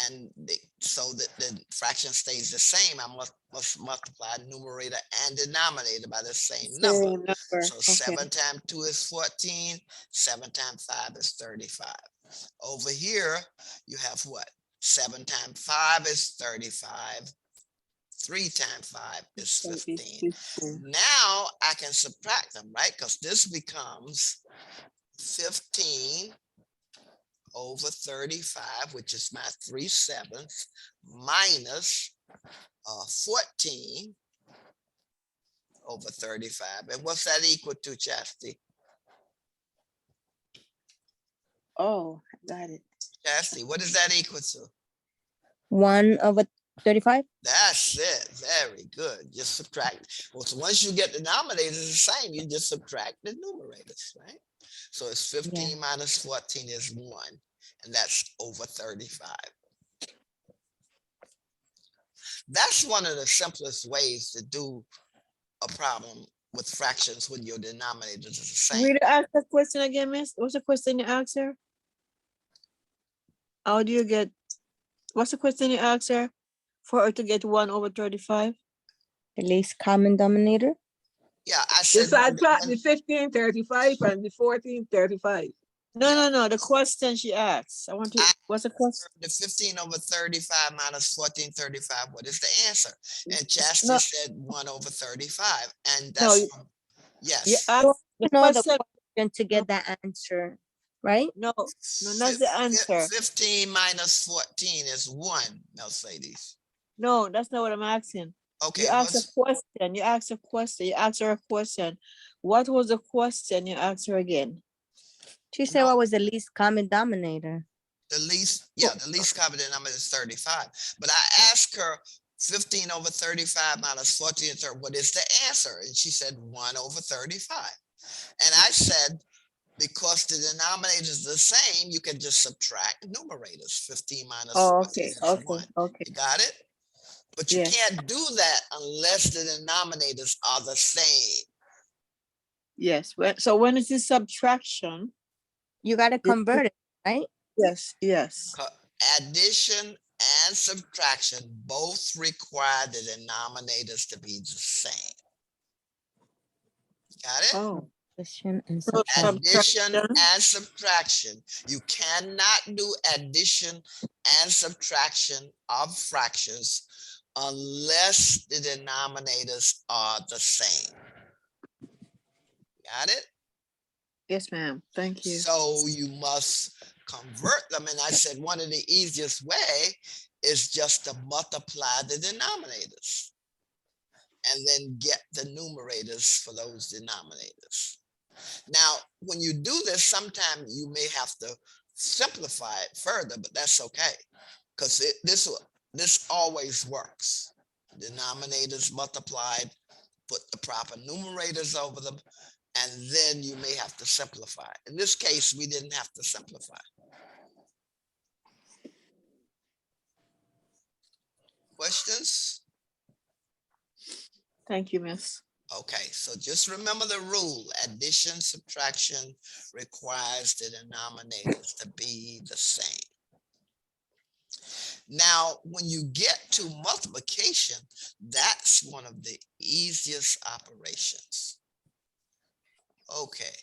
And so that the fraction stays the same, I must multiply numerator and denominator by the same number. Same number. So Okay. 7 times 2 is 14. 7 times 5 is 35. Over here, you have what? 7 times 5 is 35. 3 times 5 is So it's 15. 15. Now I can subtract them, right? Because this becomes 15 over 35, which is my 3/7, minus 14 over 35. And what's that equal to, Chastity? Oh, I got it. Chastity, what is that equal to? 1 over 35. That's it. Very good. Just subtract. Well, so once you get the denominators the same, you just subtract the numerators, right? So it's 15 minus 14 is 1, and that's over 35. That's one of the simplest ways to do a problem with fractions when your denominators are the same. Read ask the question again, miss. What's the question you asked her? How do you get, what's the question you asked her? For her to get 1 over 35? The least common denominator. Yeah, I You said subtract the 1535 and the 1435. No. The question she asked. I want to, what's the question? the 15 over 35 minus 1435. What is the answer? And Chastity No, said 1 over 35. And no, that's you yes. asked the Know the question. question to get that answer, right? No, that's the answer. 15 minus 14 is 1, Mercedes. No, that's not what I'm asking. Okay, You asked a what's question. You asked a question. You asked her a question. What was the question you asked her again? She said No. what was the least common denominator? the least? Yeah, the least common denominator is 35. But I asked her 15 over 35 minus 14, what is the answer? And she said 1 over 35. And I said, because the denominator is the same, you can just subtract numerators. 15 minus Oh, 14 is okay. 1. Okay. You got it? But you Yes. can't do that unless the denominators are the same. Yes. So when it is subtraction, You got to convert it, right? yes. Addition and subtraction both require the denominators to be the same. Got it? Oh, Addition and so subtraction. Addition and subtraction. You cannot do addition and subtraction of fractions unless the denominators are the same. Got it? Yes, ma'am. Thank you. So you must convert them. And I said one of the easiest way is just to multiply the denominators and then get the numerators for those denominators. Now, when you do this, sometimes you may have to simplify it further, but that's okay, because this always works. Denominators multiplied, put the proper numerators over them, and then you may have to simplify. In this case, we didn't have to simplify. Questions? Thank you, miss. Okay, so just remember the rule. Addition, subtraction requires the denominators to be the same. Now, when you get to multiplication, that's one of the easiest operations. Okay,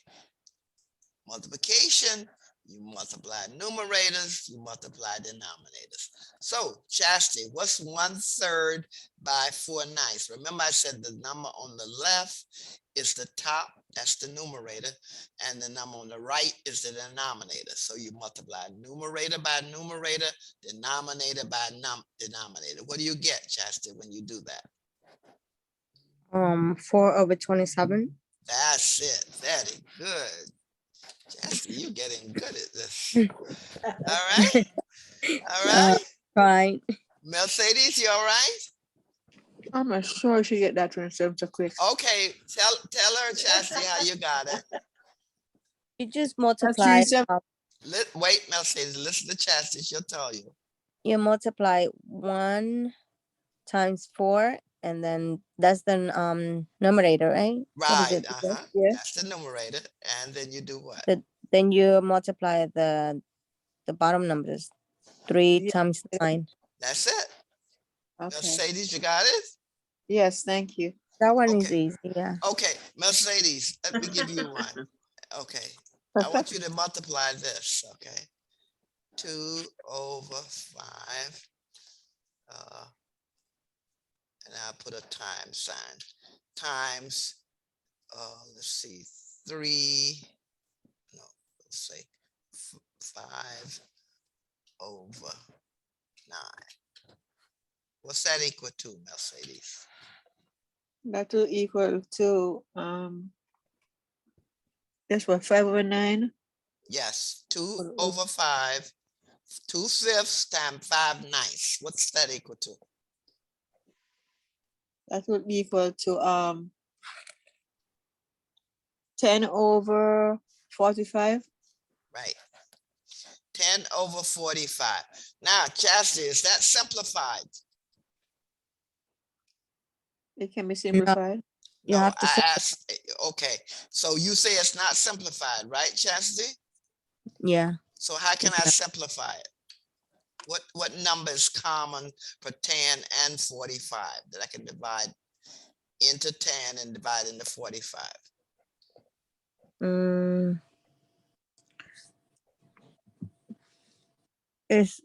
multiplication, you multiply numerators, you multiply denominators. So, Chastity, what's 1/3 by 4/9? Remember I said the number on the left is the top, that's the numerator, and the number on the right is the denominator. So you multiply numerator by numerator, denominator by denominator. What do you get, Chastity, when you do that? 4/27. That's it. Very good. Chastity, you're getting good at this. All right. All Uh, right. right. Mercedes, you all right? I'm not sure she get that one so quick. Okay. Tell her, Chastity, how you got it. You just That's multiply. 37. Wait, Mercedes, listen to Chastity. She'll tell you. You multiply 1 times 4, and then that's the numerator, right? What is Right. it? Yeah. That's the numerator. And then you do what? Then you multiply the bottom numbers. 3 Yeah. times 9. That's it. Okay. Mercedes, you got it? Yes, thank you. That one is Okay. easy, yeah. Okay. Mercedes, let me give you one. Okay. I want you to multiply this. Okay. 2/5. And I'll put a time sign. Times, let's see, 3, no, let's say 5/9. What's that equal to, Mercedes? That will equal to that's what 5/9. Yes, 2/5, 2/5 times 5/9. What's that equal to? That would be equal to 10/45. Right. 10/45. Now, Chastity, is that simplified? It can be simplified. You No, have to I simplify. asked, okay, so you say it's not simplified, right, Chastity? Yeah. So how can It's I not. simplify it? What number is common for 10 and 45 that I can divide into 10 and divide into 45? It's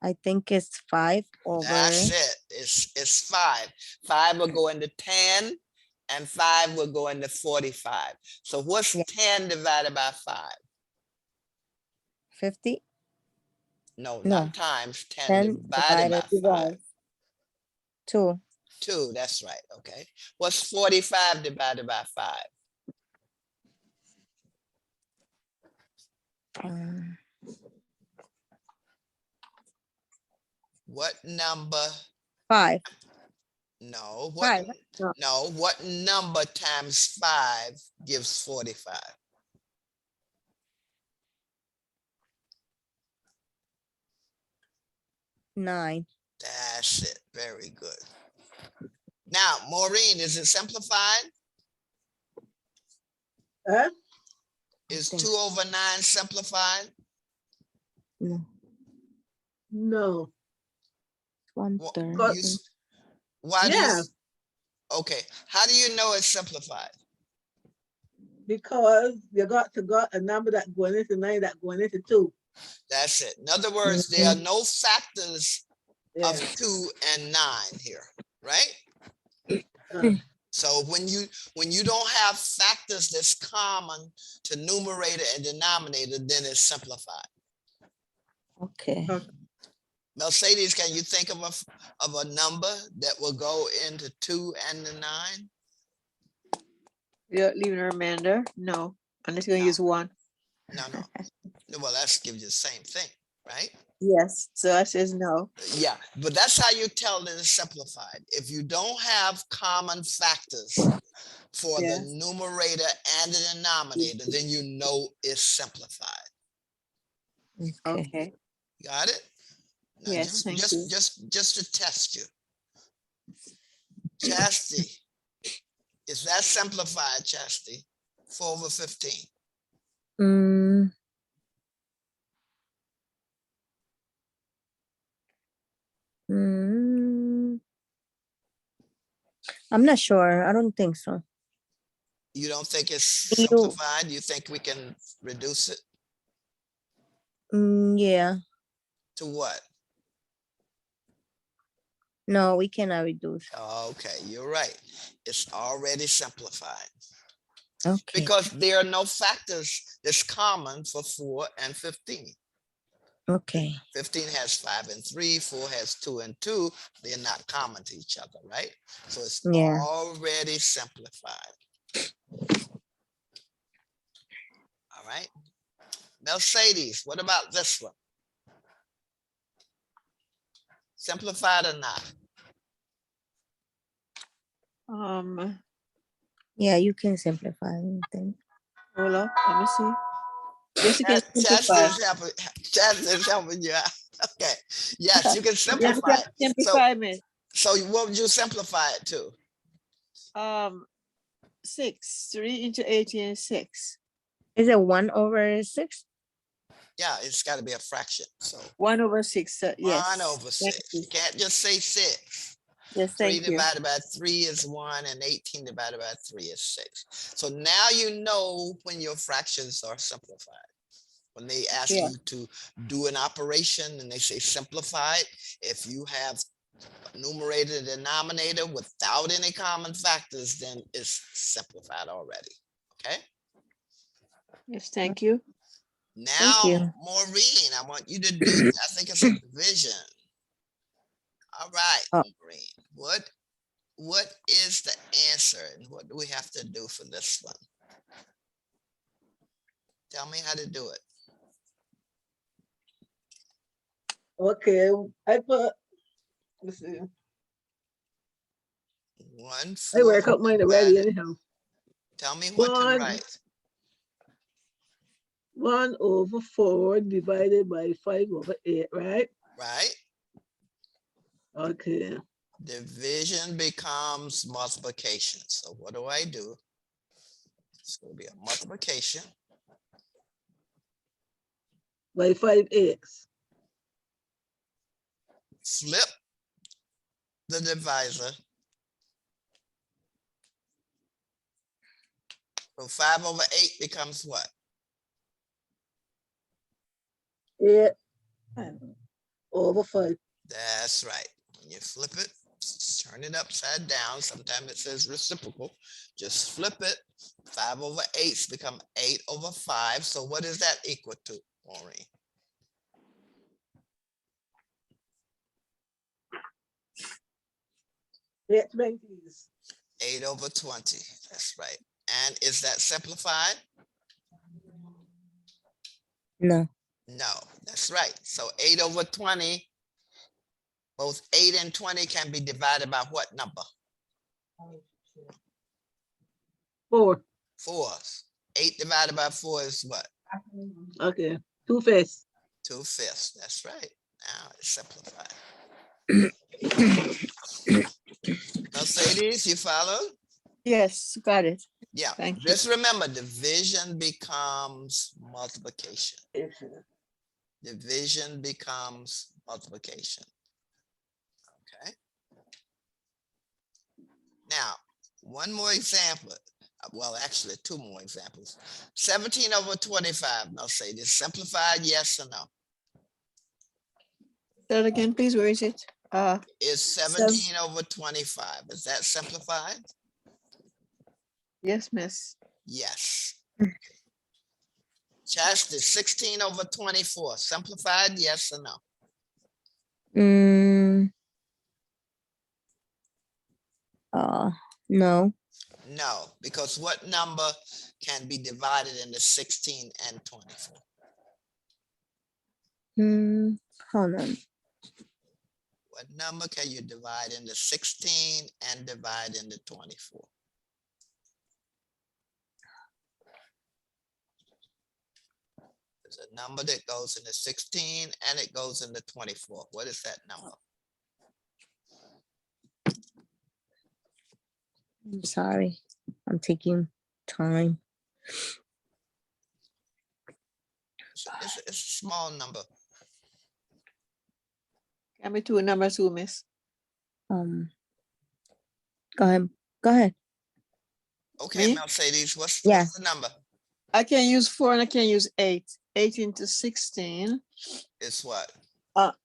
I think it's 5 over. That's it. It's 5. 5 will go into 10 and 5 will go into 45. So what's Yeah. 10 divided by 5? 50. No, No. not times, 10 10 divided by 5. 2. 2, that's right. Okay. What's 45 divided by 5? What number? 5. No. 5. No. What number times 5 gives 45? 9. That's it. Very good. Now, Maureen, is it simplified? Huh? Is think 2/9 simplified? No. No. 1/3. But- Why do Yeah. you? Okay. How do you know it's simplified? Because you got a number that going into 9 that going into 2. That's it. In other words, there are no factors Yeah. of 2 and 9 here, right? Uh, So when you don't have factors that's common to numerator and denominator, then it's simplified. Okay. Mercedes, can you think of a number that will go into 2 and the 9? You're leaving a remainder? No. Unless you're gonna No. use 1. No. Well, that's gives you the same thing, right? Yes. So that says no. Yeah, but that's how you tell that it's simplified. If you don't have common factors for the Yes. numerator and the denominator, then you know it's simplified. Okay. Okay. Got it? Now Yes, thank you. just to test you. Chastity, is that simplified, Chastity? 4/15. Mm, mm, I'm not sure. I don't think so. You don't think it's You, simplified? You think we can reduce it yeah. to what? No, we cannot reduce. Okay, you're right. It's already simplified Okay. because there are no factors that's common for 4 and 15. Okay. 15 has 5 and 3, 4 has 2 and 2. They're not common to each other, right? So it's Yeah. already simplified. All right. Mercedes, what about this one? Simplified or not? Yeah, you can simplify anything. Hold up, let me see. Yes, you can simplify. Chastity's helping you out. Okay. Yes, you can Yeah, you simplify can it. simplify me. So what would you simplify it to? 6, 3 into 18 is 6. Is it 1/6? Yeah, it's got to be a fraction. So 1/6, yes. 1/6. Thank You you. can't just say 6. Yes, 3 thank you. divided by 3 is 1, and 18 divided by 3 is 6. So now you know when your fractions are simplified. When they ask Yeah. you to do an operation and they say simplify it, if you have numerator and denominator without any common factors, then it's simplified already. Okay. Yes, thank you. Now, you. Maureen, I want you to do, I think it's a division. All right, Oh. Maureen, what is the answer and what do we have to do for this one? Tell me how to do it. Okay, I put, let's see, 1 I work 4 out mine already divided. anyhow. Tell me what to 1 write. 1/4 divided by 5/8, right? Right? Okay. Division becomes multiplication. So what do I do? It's going to be a multiplication. By 5x. Flip the divisor. So 5/8 becomes what? 8/5. That's right. When you flip it, turn it upside down. Sometimes it says reciprocal. Just flip it. 5/8 become 8/5. So what is that equal to, Maureen? 8/20. 8/20. That's right. And is that simplified? No. No, that's right. So 8/20, both 8 and 20 can be divided by what number? 4. 4. 8 divided by 4 is what? Okay. 2/5. 2/5. That's right. Now it's simplified. Mercedes, you follow? Yes, got it. Yeah. Thank you. Just remember, division becomes multiplication. Division becomes multiplication. Okay. Now, one more example. Well, actually, 2 more examples. 17/25. Mercedes, simplified, yes or no? Say that again, please. Where is it? Is 17/25. Is that simplified? Yes, miss. Yes. Chastity, 16/24. Simplified, yes or no? No. No, because what number can be divided into 16 and 24? Hold on. What number can you divide into 16 and divide into 24? There's a number that goes into 16 and it goes into 24. What is that number? I'm sorry. I'm taking time. It's a small number. Can be two numbers, who miss? Um, go ahead. Go ahead. Okay, Me? Mercedes, what's Yeah. the number? I can use 4 and I can use 8. 8 into 16 It's what?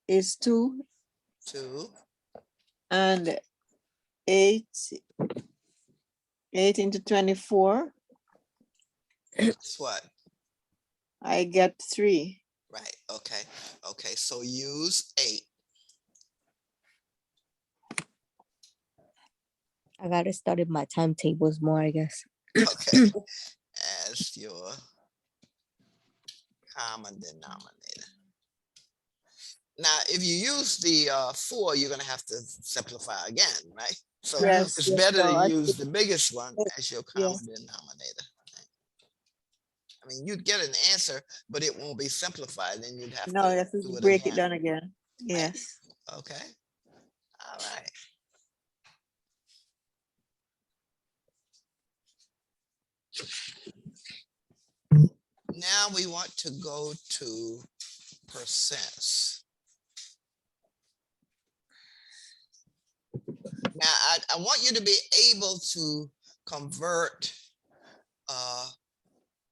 is 2, 2. and 8 into 24, It's what? I get 3. Right. Okay. Okay. So use 8. I gotta study my timetables more, I guess. Okay. As your common denominator. Now, if you use the 4, you're going to have to simplify again, right? So Yes. it's yes, better so to I use should- the biggest one as your Yeah. common denominator. I mean, you'd get an answer, but it won't be simplified. Then you'd have No, to I have to do it break it again. down again. Yes. Okay. All right. Now we want to go to percents. Now, I want you to be able to convert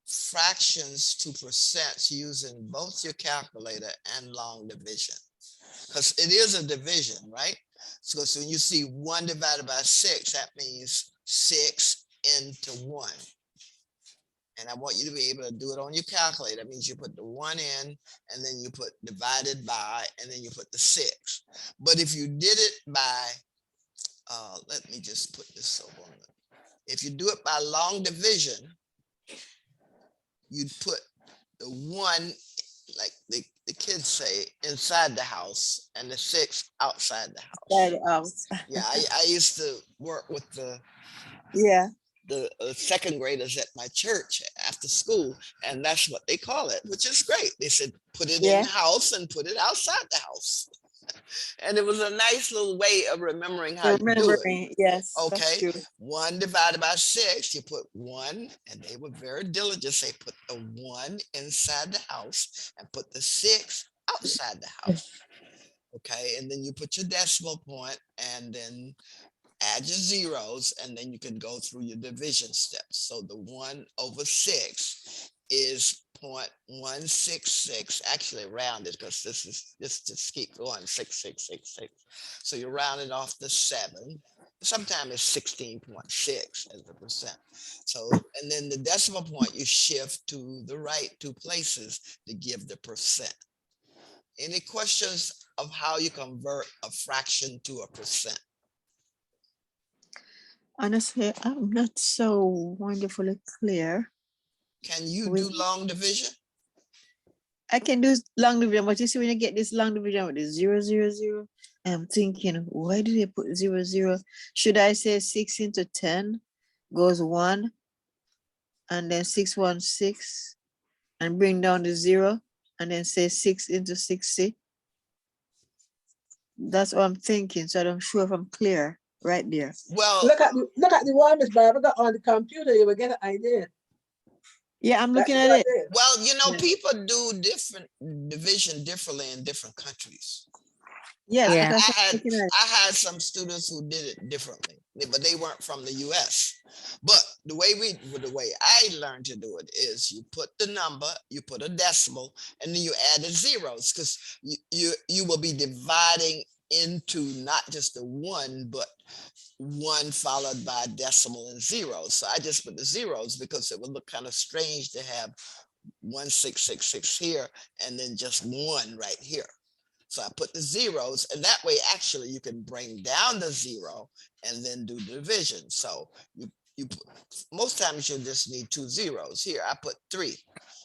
fractions to percents using both your calculator and long division, because it is a division, right? So when you see 1 divided by 6, that means 6 into 1. And I want you to be able to do it on your calculator. That means you put the 1 in, and then you put divided by, and then you put the 6. But if you did it by, let me just put this over on it. If you do it by long division, you'd put the 1, like the kids say, inside the house, and the 6 outside the house. Side out. Yeah, I used to work with Yeah. the second graders at my church after school, and that's what they call it, which is great. They said, put it in Yeah. the house and put it outside the house. And it was a nice little way of remembering how you do it. Remembering, yes, that's Okay, true. 1 divided by 6, you put 1, and they were very diligent. Say, put the 1 inside the house and put the 6 outside the house. Okay, and then you put your decimal point, and then add your zeros, and then you can go through your division steps. So the 1/6 is 0.166, actually rounded, because this just keep going 6666. So you round it off to 7. Sometimes it's 16.6 as a percent. So, and then the decimal point you shift to the right 2 places to give the percent. Any questions of how you convert a fraction to a percent? Honestly, I'm not so wonderfully clear. Can you with- do long division? I can do long division, but you see when you get this long division with the 0, 0, 0, I'm thinking, why do they put 0, 0? Should I say 6 into 10 goes 1, and then 6, 1, 6, and bring down the 0, and then say 6 into 60? That's what I'm thinking, so I'm sure if I'm clear right there. Well, Look at the one Miss Barbara got on the computer, you will get an idea. Yeah, I'm That's looking at what it. is. well, you know, Yeah. people do different division differently in different countries. Yes, Yeah. that's I what I'm had looking at. I had some students who did it differently, but they weren't from the US. But the way I learned to do it is you put the number, you put a decimal, and then you add the zeros, because you will be dividing into not just the 1, but 1 followed by a decimal and zeros. So I just put the zeros because it would look kind of strange to have 1666 here and then just 1 right here. So I put the zeros, and that way actually you can bring down the 0 and then do the division. So you most times you just need 2 zeros. Here I put 3.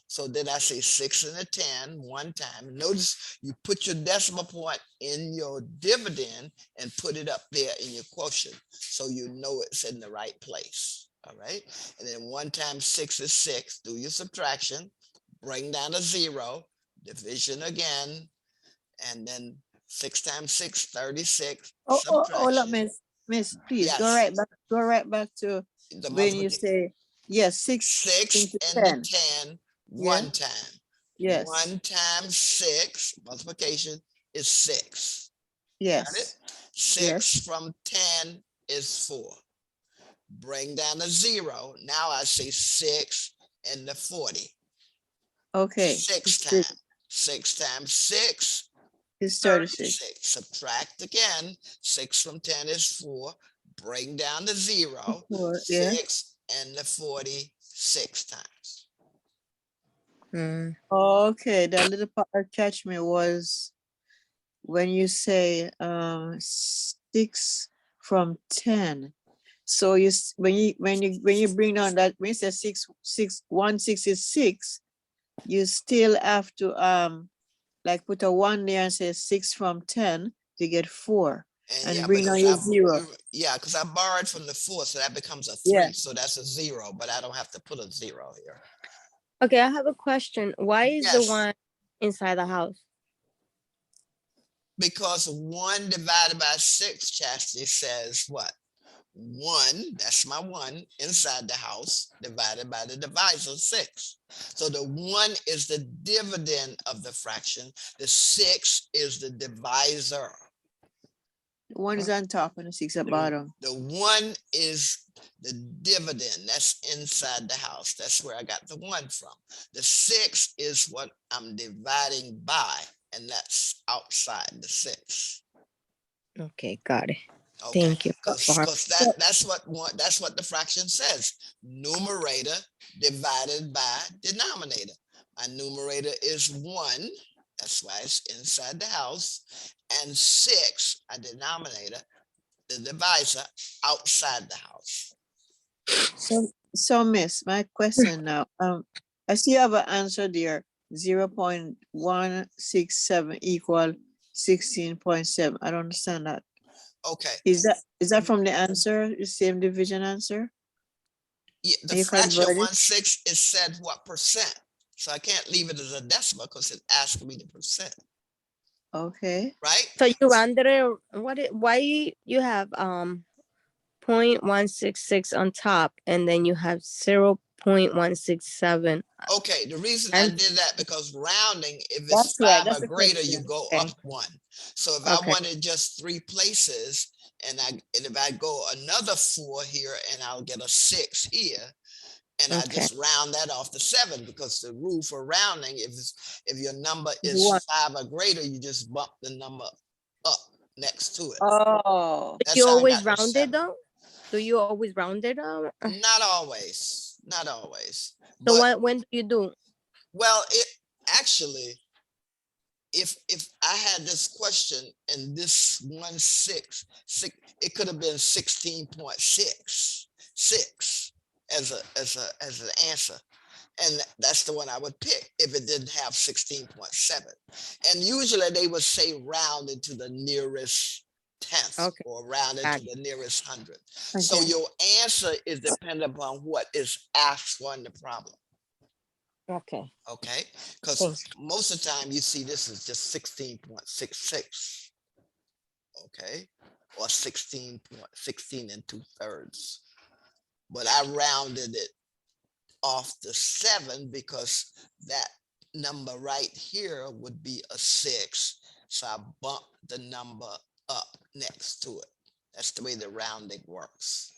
So then I say 6 and a 10 one time. Notice you put your decimal point in your dividend and put it up there in your quotient, so you know it's in the right place. All right. And then 1 times 6 is 6. Do your subtraction, bring down a 0, division again, and then 6 times 6, 36. Oh, look, Subtraction. Miss Miss, please Yes, go right back to the when you multiplication. say, yes, 6 6 into into 10. 10 Yeah, one time. yes, 1 times 6, multiplication is 6. Got it? yes, 6 yes. from 10 is 4. Bring down the 0. Now I say 6 in the 40. Okay, 6 it's times. 6 times 6, it's 36. 36. Subtract again. 6 from 10 is 4. Bring down the 0. Yeah. 6 and the 40 6 times. Mm. Okay, that little part that catch me was when you say 6 from 10. So when you bring down that, when you say 6 is 6, you still have to like put a 1 there and say 6 from 10 to get 4 And and yeah, bring down because your 0. because I borrowed from the 4, so that becomes a 3. Yeah. So that's a 0, but I don't have to put a 0 here. Okay, I have a question. Why is the Yes, one inside the house? because 1 divided by 6, Chastity, says what? 1, that's my 1 inside the house, divided by the divisor 6. So the 1 is the dividend of the fraction. The 6 is the divisor. 1 is on top and the 6 at The, bottom. the 1 is the dividend that's inside the house. That's where I got the 1 from. The 6 is what I'm dividing by, and that's outside the 6. Okay, got it. Okay, Thank you. because that's what the fraction says. Numerator divided by denominator. My numerator is 1. That's why it's inside the house. And 6, a denominator, the divisor outside the house. So Miss, my question now, I see you have an answer there, 0.167 equal 16.7. I don't understand that. Okay. Is that from the answer, the same division answer? Yeah, the Are you fraction converted? 1/6 is said what percent. So I can't leave it as a decimal because it asks me the percent, Okay. right? So you rounded it. Why you have 0.166 on top and then you have 0.167? Okay, the reason I And did that because rounding, if it's That's right. 5 That's or the greater, you question. go okay, up 1. So if I okay, wanted just 3 places, and if I go another 4 here, and I'll get a 6 here, and I okay. just round that off to 7, because the rule for rounding, if your number is One. 5 or greater, you just bump the number up next to it. Oh, That's You how I always got the round it 7. though? Do you always round it? Not always, not always, So but when do you do? well, it actually, if I had this question and this 1/6, it could have been 16.66 as an answer. And that's the one I would pick if it didn't have 16.7. And usually they would say rounded to the nearest tenth, Okay, or rounded got to the nearest hundred. So okay. your answer is dependent upon what is asked for in the problem. okay. Okay, because Thanks. most of the time you see this is just 16.66. Okay, or 16 and 2/3. But I rounded it off the 7 because that number right here would be a 6. So I bump the number up next to it. That's the way the rounding works.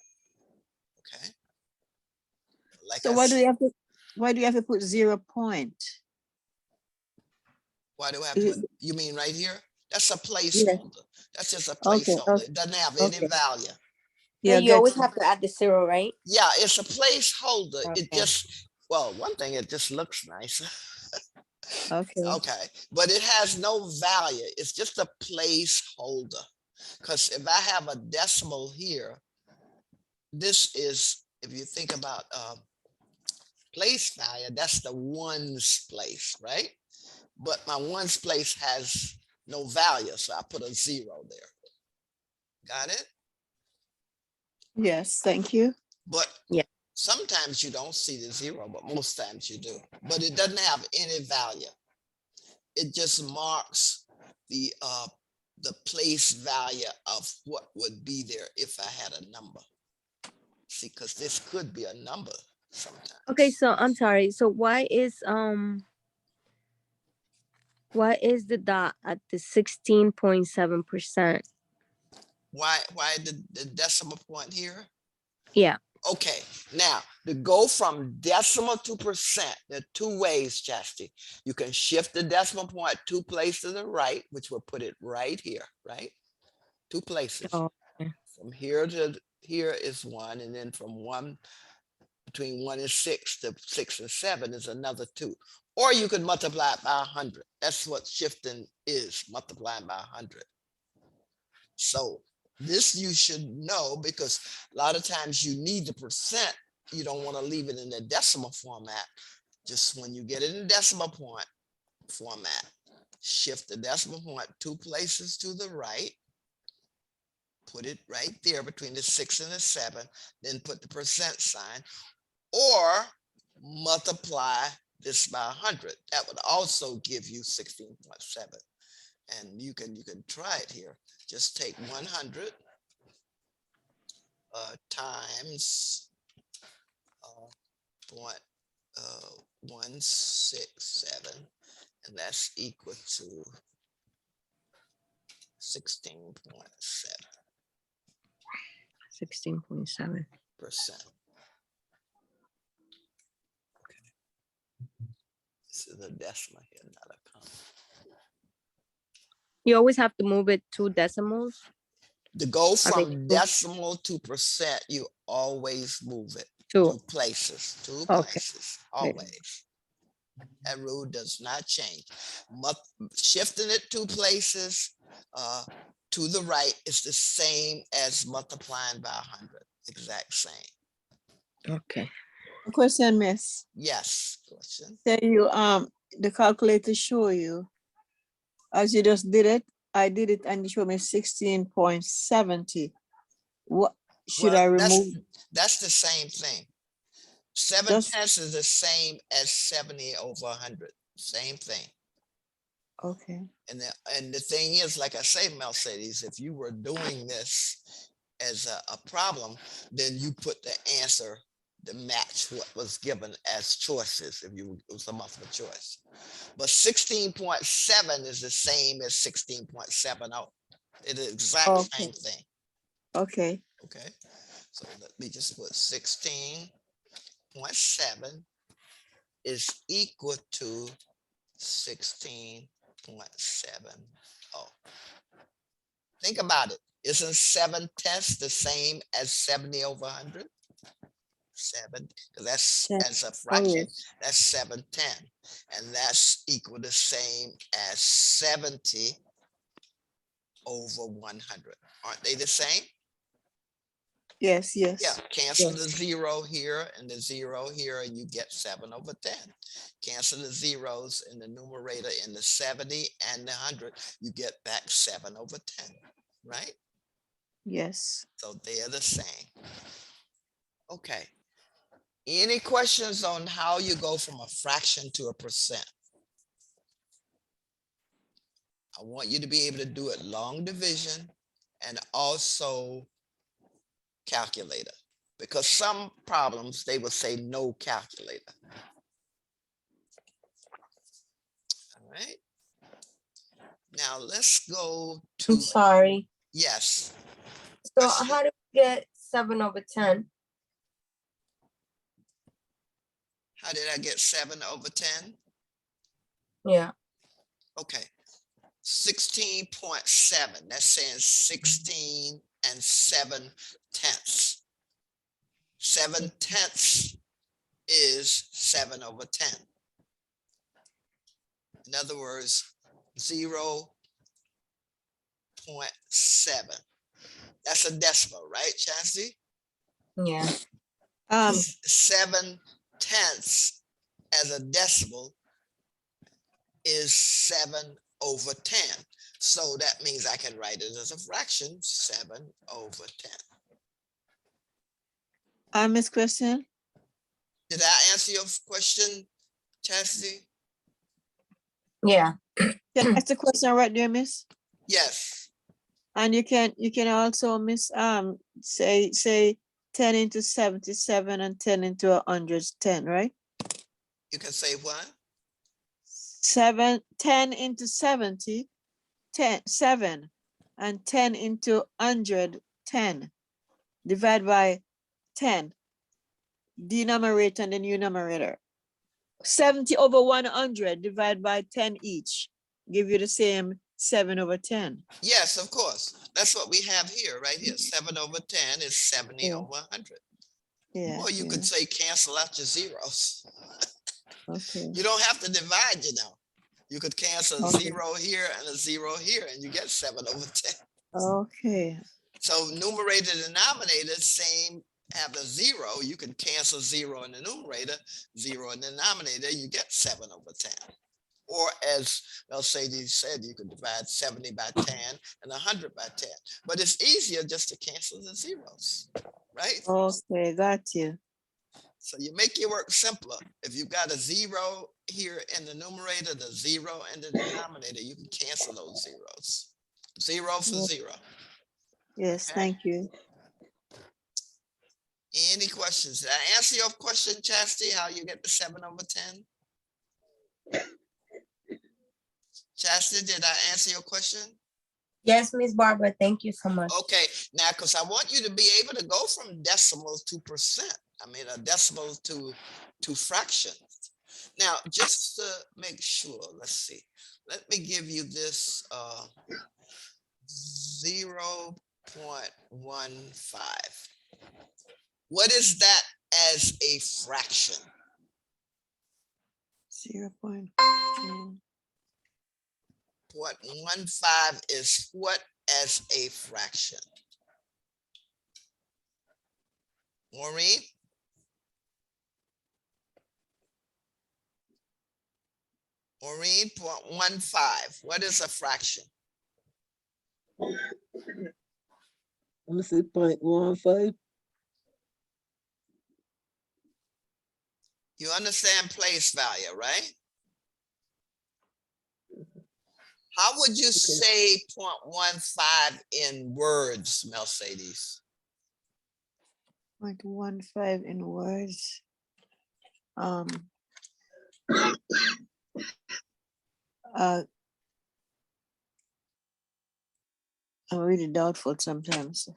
Okay. Like So I said, why do you have to put 0 point? why do I Is put, it- you mean right here? That's a Yeah. placeholder. That's just a Okay. placeholder. It doesn't have any Okay. value. Yeah, You get always you. have to add the 0, right? Yeah, it's a placeholder. It Okay. just, well, one thing, it just looks nice. Okay. Okay, but it has no value. It's just a placeholder. Because if I have a decimal here, this is, if you think about place value, that's the ones place, right? But my ones place has no value, so I put a 0 there. Got it? Yes, thank you. But Yeah. sometimes you don't see the 0, but most times you do. But it doesn't have any value. It just marks the the place value of what would be there if I had a number. See, because this could be a number sometimes. Okay, so I'm sorry. So why is the dot at the 16.7%? Why the decimal point here? Yeah. Okay, now to go from decimal to percent, there are two ways, Chastity. You can shift the decimal point 2 places to the right, which will put it right here, right? 2 places. Oh, okay. From here to here is 1, and then from 1 between 1 and 6 to 6 and 7 is another 2. Or you could multiply it by 100. That's what shifting is, multiplying by 100. So this you should know, because a lot of times you need the percent. You don't want to leave it in the decimal format. Just when you get it in decimal point format, shift the decimal point 2 places to the right. Put it right there between the 6 and the 7, then put the percent sign, or multiply this by 100. That would also give you 16.7. And you can try it here. Just take 100 times 0.167, and that's equal to 16.7%. 16.7. This is a decimal here, not a comma. You always have to move it 2 decimals. To go I think from decimal to percent, you always move it 2. 2 places, 2 Okay. places, always. That rule does not change. Shifting it 2 places to the right is the same as multiplying by 100. Exact same. Okay. Question, miss. Yes, question. Say you the calculator show you as you just did it. I did it and it showed me 16.70. What should I remove? That's the same thing. 7/10 is the same as 70 over 100. Same thing. Okay. And the thing is, like I say, Mercedes, if you were doing this as a problem, then you put the answer to match what was given as choices if it was a multiple choice. But 16.7 is the same as 16.70. It's the exact same thing. Okay. Okay. So let me just put 16.7 is equal to 16.70. Think about it. Isn't 7/10 the same as 70 over 100? 7, because that's as a fraction, that's 7/10, and that's equal to same as 70 over 100. Aren't they the same? Yes, yes. Yeah, cancel the 0 here and the 0 here, and you get 7 over 10. Cancel the zeros in the numerator in the 70 and the 100, you get back 7 over 10, right? Yes. So they're the same. Okay. Any questions on how you go from a fraction to a percent? I want you to be able to do it long division and also calculator, because some problems they will say no calculator. All right. Now let's go to. I'm sorry. Yes. So how do we get 7 over 10? How did I get 7 over 10? Yeah. Okay. 16.7. That's saying 16 and 7/10. 7/10 is 7 over 10. In other words, 0.7. That's a decimal, right, Chastity? Yeah. 7/10 as a decimal is 7 over 10. So that means I can write it as a fraction, 7 over 10. Miss Question. Did I answer your question, Chastity? Yeah. Can I ask the question right there, miss? Yes. And you can also say 10 into 77 and 10 into 100 is 10, right? You can say what? 10 into 70, 7, and 10 into 100, 10. Divide by 10, denominator and the numerator. 70 over 100 divide by 10 each. Give you the same 7 over 10. Yes, of course. That's what we have here, right here. 7 over 10 is 70 Yeah. over 100. Yeah. Or you yeah. could say cancel out your zeros. Okay. You don't have to divide, you know. You could cancel a Okay. 0 here and a 0 here, and you get 7 over 10. Okay. So numerator, denominator, same, have a 0. You can cancel 0 in the numerator, 0 in the denominator, you get 7 over 10. Or as Mercedes said, you could divide 70 by 10 and 100 by 10. But it's easier just to cancel the zeros, right? Okay, got you. So you make your work simpler. If you've got a 0 here in the numerator, the 0 in the denominator, you can cancel those zeros. 0 for Yep. 0. Yes, Okay. thank you. Any questions? Did I answer your question, Chastity, how you get the 7 over 10? Chastity, did I answer your question? Yes, Miss Barbara, thank you so much. Okay, now, because I want you to be able to go from decimals to percent. I mean, a decimal to fractions. Now, just to make sure, let's see. Let me give you this 0.15. What is that as a fraction? 0.10. 0.15 is what as a fraction? Maureen? Maureen, 0.15. What is a fraction? Let me see, 0.15. You understand place value, right? How would you say 0.15 in words, Mercedes? 0.15 in words. I'm really doubtful sometimes.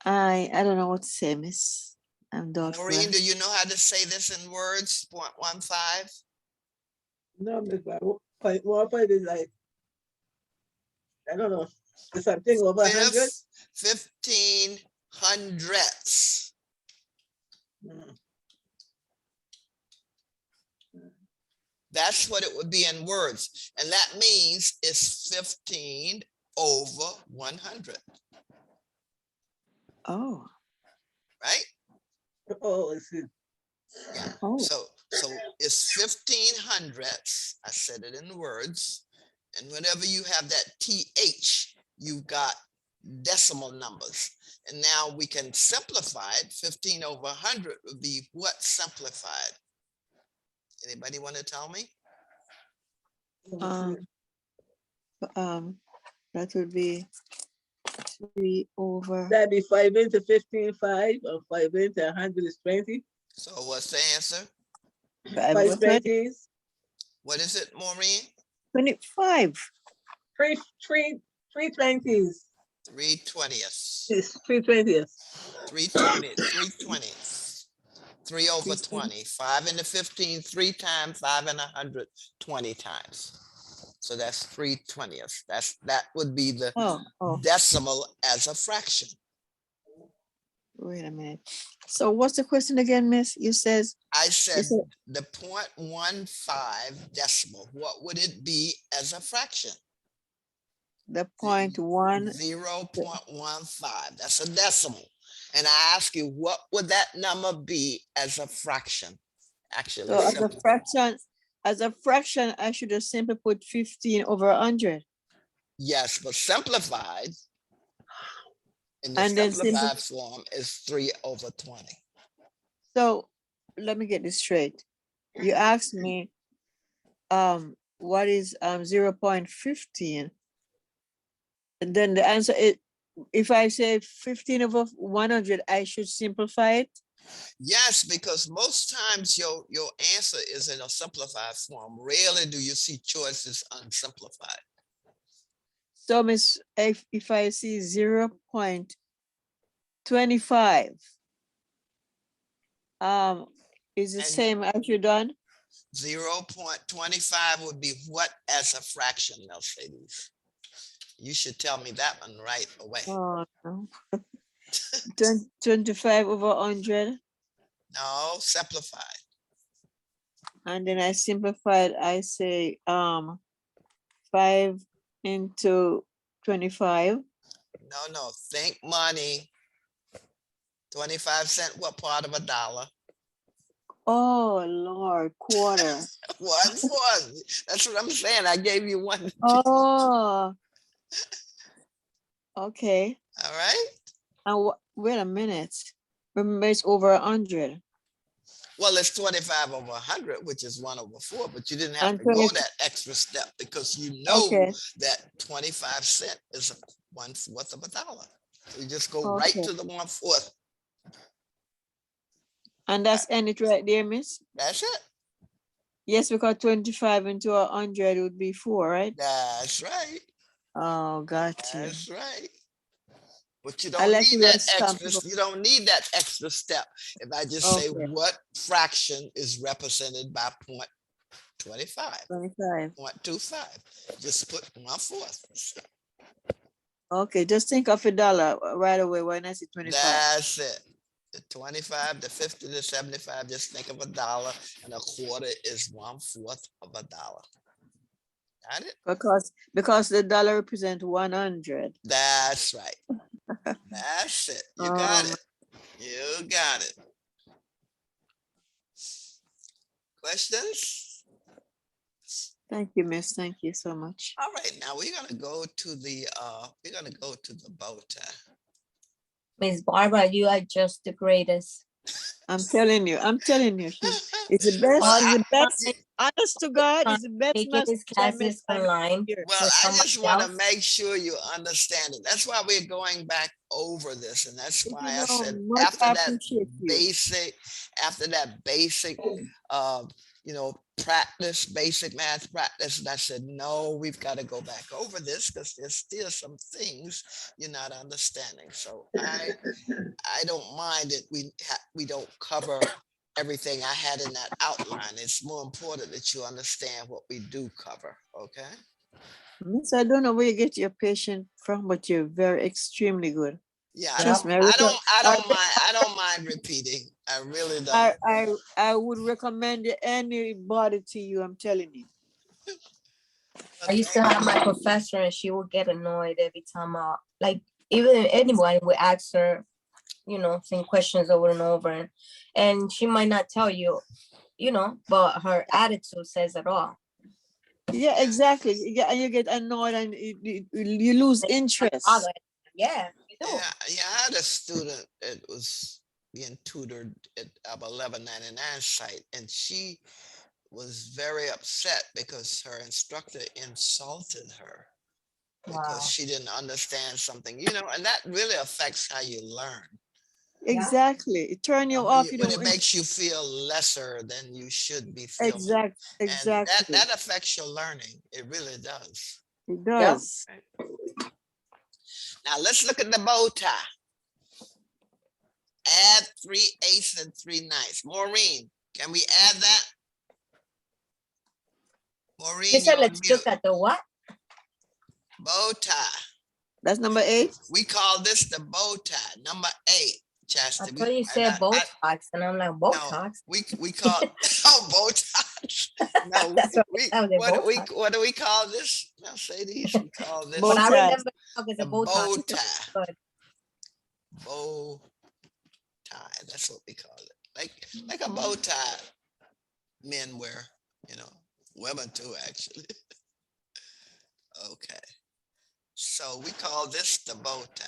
I don't know what to say, miss. I'm doubtful. Maureen, do you know how to say this in words, 0.15? No, Miss Barbara, 0.15 is like, I don't know, it's something over 100. 15 hundredths. Mm. That's what it would be in words. And that means it's 15 over 100, Oh, right? Oh, I see. Yeah. oh, So it's 15 hundredths. I said it in words. And whenever you have that TH, you've got decimal numbers. And now we can simplify it. 15 over 100 would be what simplified? Anybody want to tell me? that would be 3 over. That'd be 5 into 15, 5, or 5 into 100 is 20. So what's the answer? 5 5 over 20. 20s, What is it, Maureen? 25. 3 20s. 3/20ths. It's 3 20s. 3/20. 3 over 20. 5 into 15, 3 times, 5 and 100, 20 times. So that's 3/20ths. That would be the Oh, decimal as a fraction. wait a minute. So what's the question again, miss? You says I said said- the 0.15 decimal. What would it be as a fraction? the 0.1. 0.15. That's a decimal. And I ask you, what would that number be as a fraction? Actually, So simple. as a fraction, I should have simply put 15 over 100. Yes, but simplified in the And then simplified form is 3 over 20. So let me get this straight. You asked me, what is 0.15? And then the answer is, if I say 15 over 100, I should simplify it. Yes, because most times your answer is in a simplified form. Rarely do you see choices unsimplified. So Miss, if I see 0.25, is the And same as you done? 0.25 would be what as a fraction, Mercedes? You should tell me that one right away. Oh, no. 25 over 100. No, simplified. And then I simplified, I say 5 into 25. No, think money. 25 cent, what part of a dollar? Oh Lord, quarter. 1/4. That's what I'm saying. I gave you one. Oh, okay. All right. And wait a minute. Remember, it's over 100. Well, it's 25 over 100, which is 1/4, but you didn't have And to go 20 that extra step because you know Okay, that 25 cent is 1/4 of a dollar. So you just go right okay. to the 1/4. And that's end it right there, miss? That's it. Yes, because 25 into 100 would be 4, right? That's right. Oh, got you. That's right. But you I don't like need your that stamp. extra. You don't need that extra step. If I just say Okay, what fraction is represented by 0.25, 25. 0.25, just put 1/4. Okay, just think of a dollar right away when I say 25. That's it. The 25, the 50, the 75, just think of a dollar, and a quarter is 1/4 of a dollar. Got it? Because the dollar represents 100. That's right. That's it. You got Um, it. You got it. Questions? Thank you, miss. Thank you so much. All right, now we're gonna go to the bow tie. Miss Barbara, you are just the greatest. I'm telling you, it's the Well, best, All it's the the best, time, honest to God, time it's the best taking master these assignment classes I have online here. well, with I somebody just want to else. make sure you understand it. That's why we're going back over this, and that's If why you I know said much, I appreciate you. after that basic, uh, basic math practice, and I said, no, we've got to go back over this because there's still some things you're not understanding. So I don't mind it. We don't cover everything I had in that outline. It's more important that you understand what we do cover. Okay. Miss, I don't know where you get your patient from, but you're very extremely good. Yeah, Trust me, I don't mind repeating. I really don't. I would recommend anybody to you. I'm telling you. I used to have my professor and she would get annoyed every time like even anyone would ask her, same questions over and over. And she might not tell you, but her attitude says it all. Yeah, exactly. Yeah, and you get annoyed and you lose interest. Yeah, you do. Yeah, I had a student that was being tutored at our 1199 site, and she was very upset because her instructor insulted her because Wow. she didn't understand something, and that really affects how you learn. Exactly. It turn you off. You When it don't. makes you feel lesser than you should be feeling. And Exactly. that affects your learning. It really does. It does. Now let's look at the bow tie. Add 3/8 and 3/9. Maureen, can we add that? Maureen, You said you're on let's mute. look at the what? Bow tie. That's number 8. We call this the bow tie. Number 8. I Chastity. thought you said Botox, and I'm like, Botox? No, we call bow ties. No, That's what what do we call this? Mercedes, we call this But I Botox. remember it's a the Botox. bow tie. But Bow tie. That's what we call it. Like a bow tie men wear, women too, actually. Okay. So we call this the bow tie.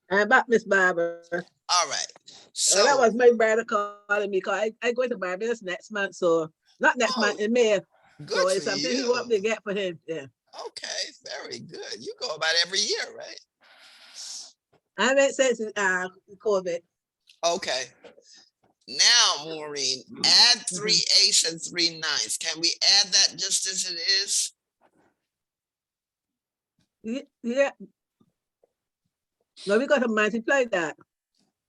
I'm back, Miss Barbara. All right. So that So was my brother calling me because I go to Barbados next month. So not next month, in May. Good So for it's something he want me to you. get for him. Yeah. Okay, very good. You go about every year, right? I haven't since COVID. Okay. Now, Maureen, add 3/8 and 3/9. Can we add that just as it is? Yeah. No, we got to multiply that.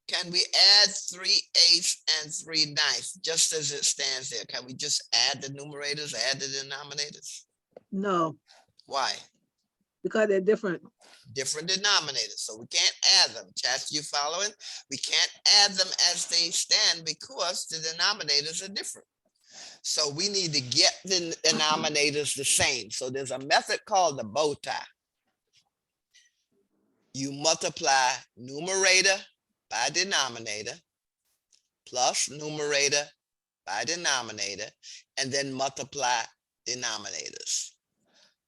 Can we add 3/8 and 3/9 just as it stands there? Can we just add the numerators, add the denominators? No, Why? because they're different. Different denominators, so we can't add them. Chas, you following? We can't add them as they stand because the denominators are different. So we need to get the denominators the same. So there's a method called the bow tie. You multiply numerator by denominator plus numerator by denominator, and then multiply denominators.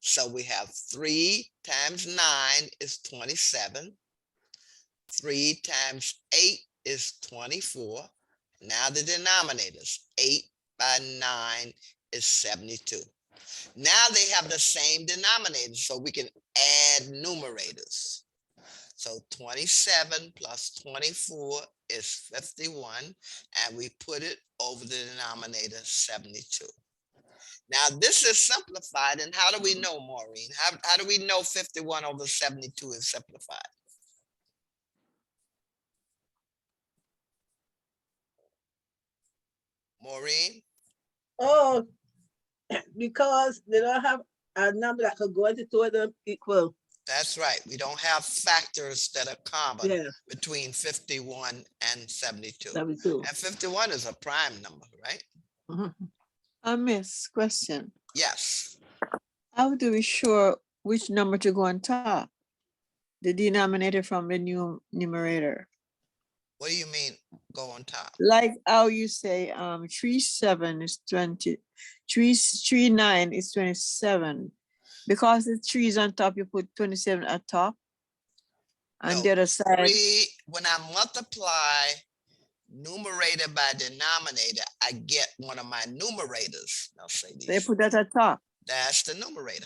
So we have 3 times 9 is 27. 3 times 8 is 24. Now the denominators, 8 by 9 is 72. Now they have the same denominator, so we can add numerators. So 27 plus 24 is 51, and we put it over the denominator 72. Now this is simplified, and how do we know, Maureen? How do we know 51 over 72 is simplified? Maureen? Oh, because they don't have a number that could go into two of them equal. That's right. We don't have factors that are common Yeah, between 51 and 72. 72. And 51 is a prime number, right? Miss, question. Yes. How do we sure which number to go on top? The denominator from the new numerator. What do you mean go on top? Like how you say 37 is 20, 39 is 27. Because the 3 is on top, you put 27 at top. And No, the other side. when I multiply numerator by denominator, I get one of my numerators. I'll say They these. put that at top. That's the numerator.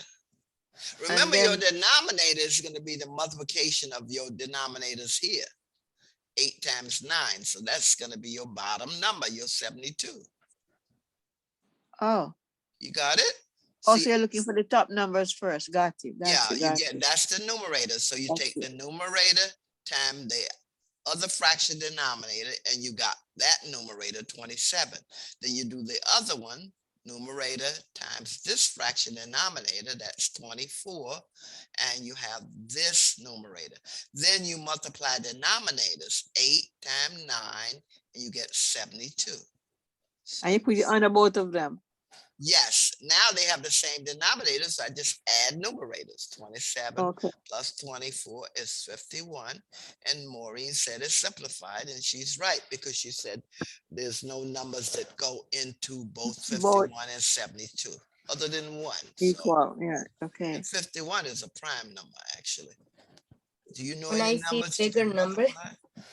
Remember, then, your denominator is going to be the multiplication of your denominators here. 8 times 9. So that's going to be your bottom number, your 72. oh. You got it? Also, you're looking for the top numbers first. Got you. Yeah, Got you. you Got get you. that's the numerator. So you Got take you. the numerator times the other fraction denominator, and you got that numerator 27. Then you do the other one, numerator times this fraction denominator, that's 24, and you have this numerator. Then you multiply denominators, 8 times 9, and you get 72. And you put it under both of them. Yes, now they have the same denominator, so I just add numerators. 27 Okay. plus 24 is 51. And Maureen said it's simplified, and she's right, because she said there's no numbers that go into both 51 and 72, other than 1. Equal. Yeah. Okay. And 51 is a prime number, actually. Do you know When I any see numbers you bigger can numbers, multiply?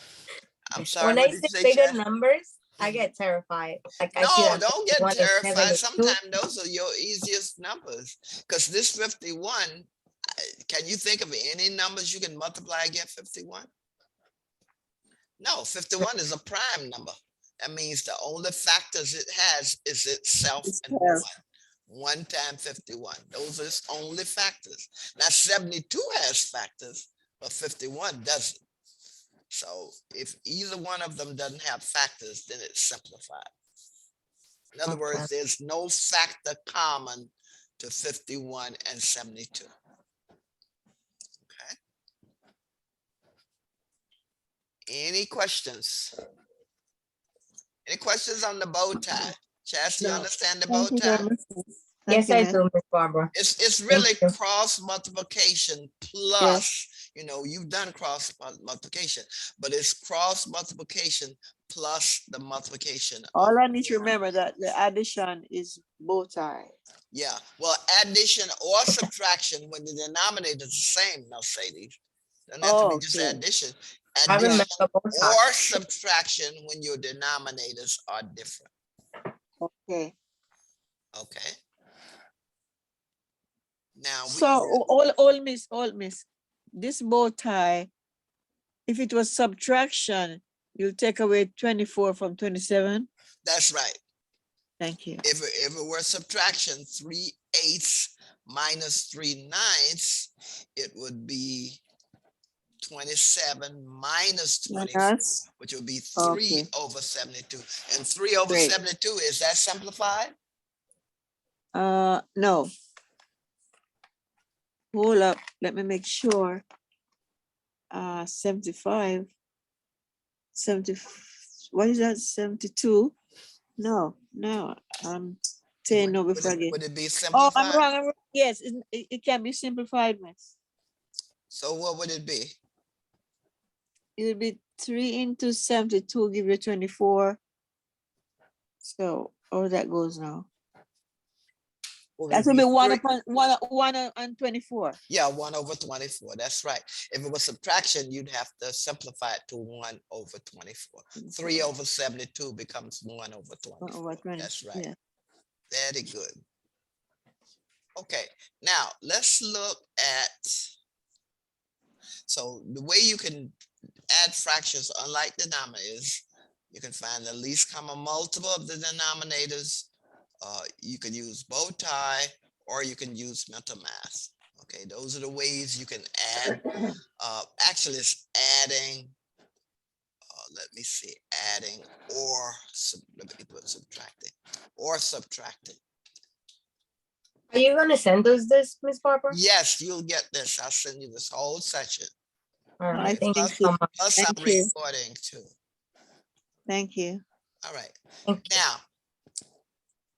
I'm sorry, when what I did see you say, bigger Chad? numbers, I get terrified. Like I see No, that don't get 51 is terrified. 72. Sometimes those are your easiest numbers. Because this 51, can you think of any numbers you can multiply and get 51? No, 51 is a prime number. That means the only factors it has is itself and 1. 1 times 51. Those are its only factors. Now 72 has factors, but 51 doesn't. So if either one of them doesn't have factors, then it's simplified. In other words, there's no factor common to 51 and 72. Okay. Any questions? Any questions on the bow tie? Chas, do you No. understand the bow Thank you tie? very much. Yes, I do, Miss Barbara. It's really you. cross multiplication plus, you know, you've done cross multiplication, but it's cross multiplication plus the multiplication. All I need to remember that the addition is both sides. Yeah, well, addition or subtraction when the denominator is the same, Mercedes. Doesn't have to be just okay. addition. I remember Addition both or sides. subtraction when your denominators are different. Okay. Okay. Now, So all miss, this bow tie, if it was subtraction, you'll take away 24 from 27. that's right. Thank you. If it were subtraction, 3/8 minus 3/9, it would be 27 minus 24, Minus. which would be 3 Okay, over 72. And 3 over great. 72, is that simplified? No. Hold up. Let me make sure. 75. 70. What is that? 72? No. I'm saying no before I get. Would it be Oh, I'm simplified? wrong. I'm wrong. Yes, it can be simplified, miss. So what would it be? It will be 3 into 72 give you 24. So, oh, that goes now. Would That it will be 1 3? upon 1 and 24. Yeah, 1 over 24. That's right. If it was subtraction, you'd have to simplify it to 1 over 24. 3 over 72 becomes 1 over 1 over 24. 20. That's right. Yeah. Very good. Okay, now let's look at, so the way you can add fractions, unlike denominators, you can find the least common multiple of the denominators. You can use bow tie, or you can use mental math. Okay, those are the ways you can add. Actually, it's adding. Let me see, adding or let me put subtracting or subtracting. Are you gonna send us this, Miss Barbara? Yes, you'll get this. I'll send you this whole section. All right, I thank you Plus, so much. plus Thank I'm you. recording too. Thank you. All right. Thank you. Now,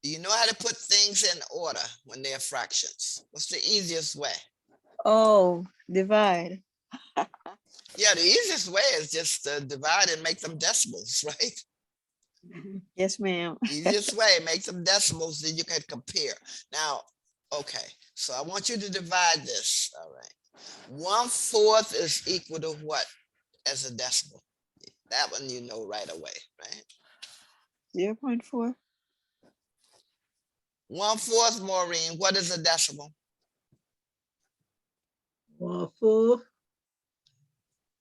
do you know how to put things in order when they're fractions? What's the easiest way? Oh, divide. Yeah, the easiest way is just to divide and make them decimals, right? Yes, ma'am. Easiest way, make them decimals, then you can compare. Now, okay, so I want you to divide this, all right. 1/4 is equal to what as a decimal? That one you know right away, right? 0.4. 1/4, Maureen, what is a decimal? 1/4.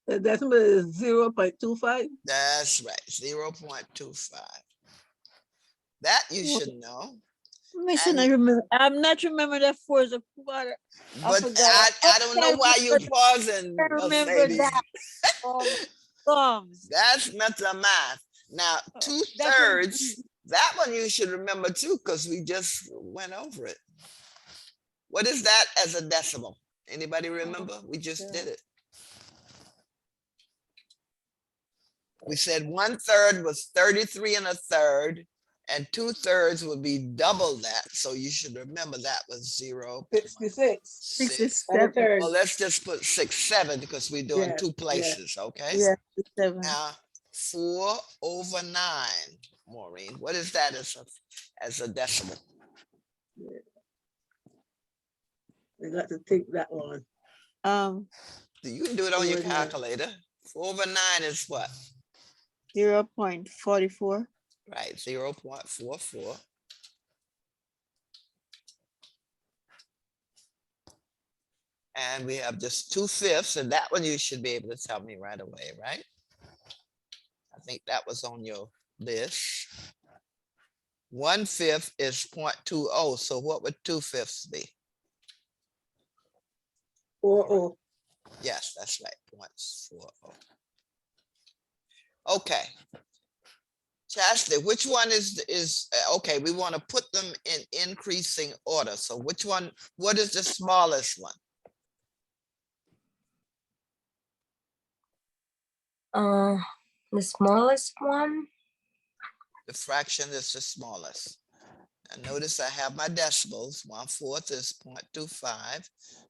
The decimal is 0.25. That's right, 0.25. That you Well, should know. Listen, And I'm not remember that 4 is a quarter. I but forgot. I don't know why you pausing, I remember Mercedes. that. Oh, my thumbs. That's mental math. Now, That's what 2/3, that one you should remember too, because we just went over it. What is that as a decimal? Anybody remember? We just did it. We said 1/3 was 33 1/3, and 2/3 would be double that. So you should remember that was 66. 0.6. And a 67. third. Well, let's just put 6, 7 because we're doing Yeah, 2 yeah. places, okay? Yeah, 7. Now, 4 over 9, Maureen. What is that as a decimal? I got to take that one. You can do it on your 4 over 9. calculator. 4 over 9 is what? 0.44. Right, 0.44. And we have just 2/5, and that one you should be able to tell me right away, right? I think that was on your list. 1/5 is 0.20. So what would 2/5 be? 40. Yes, that's right. 0.40. Okay. Chastity, which one is okay? We want to put them in increasing order. So which one? What is the smallest one? The smallest one. The fraction is the smallest. And notice I have my decimals. 1/4 is 0.25.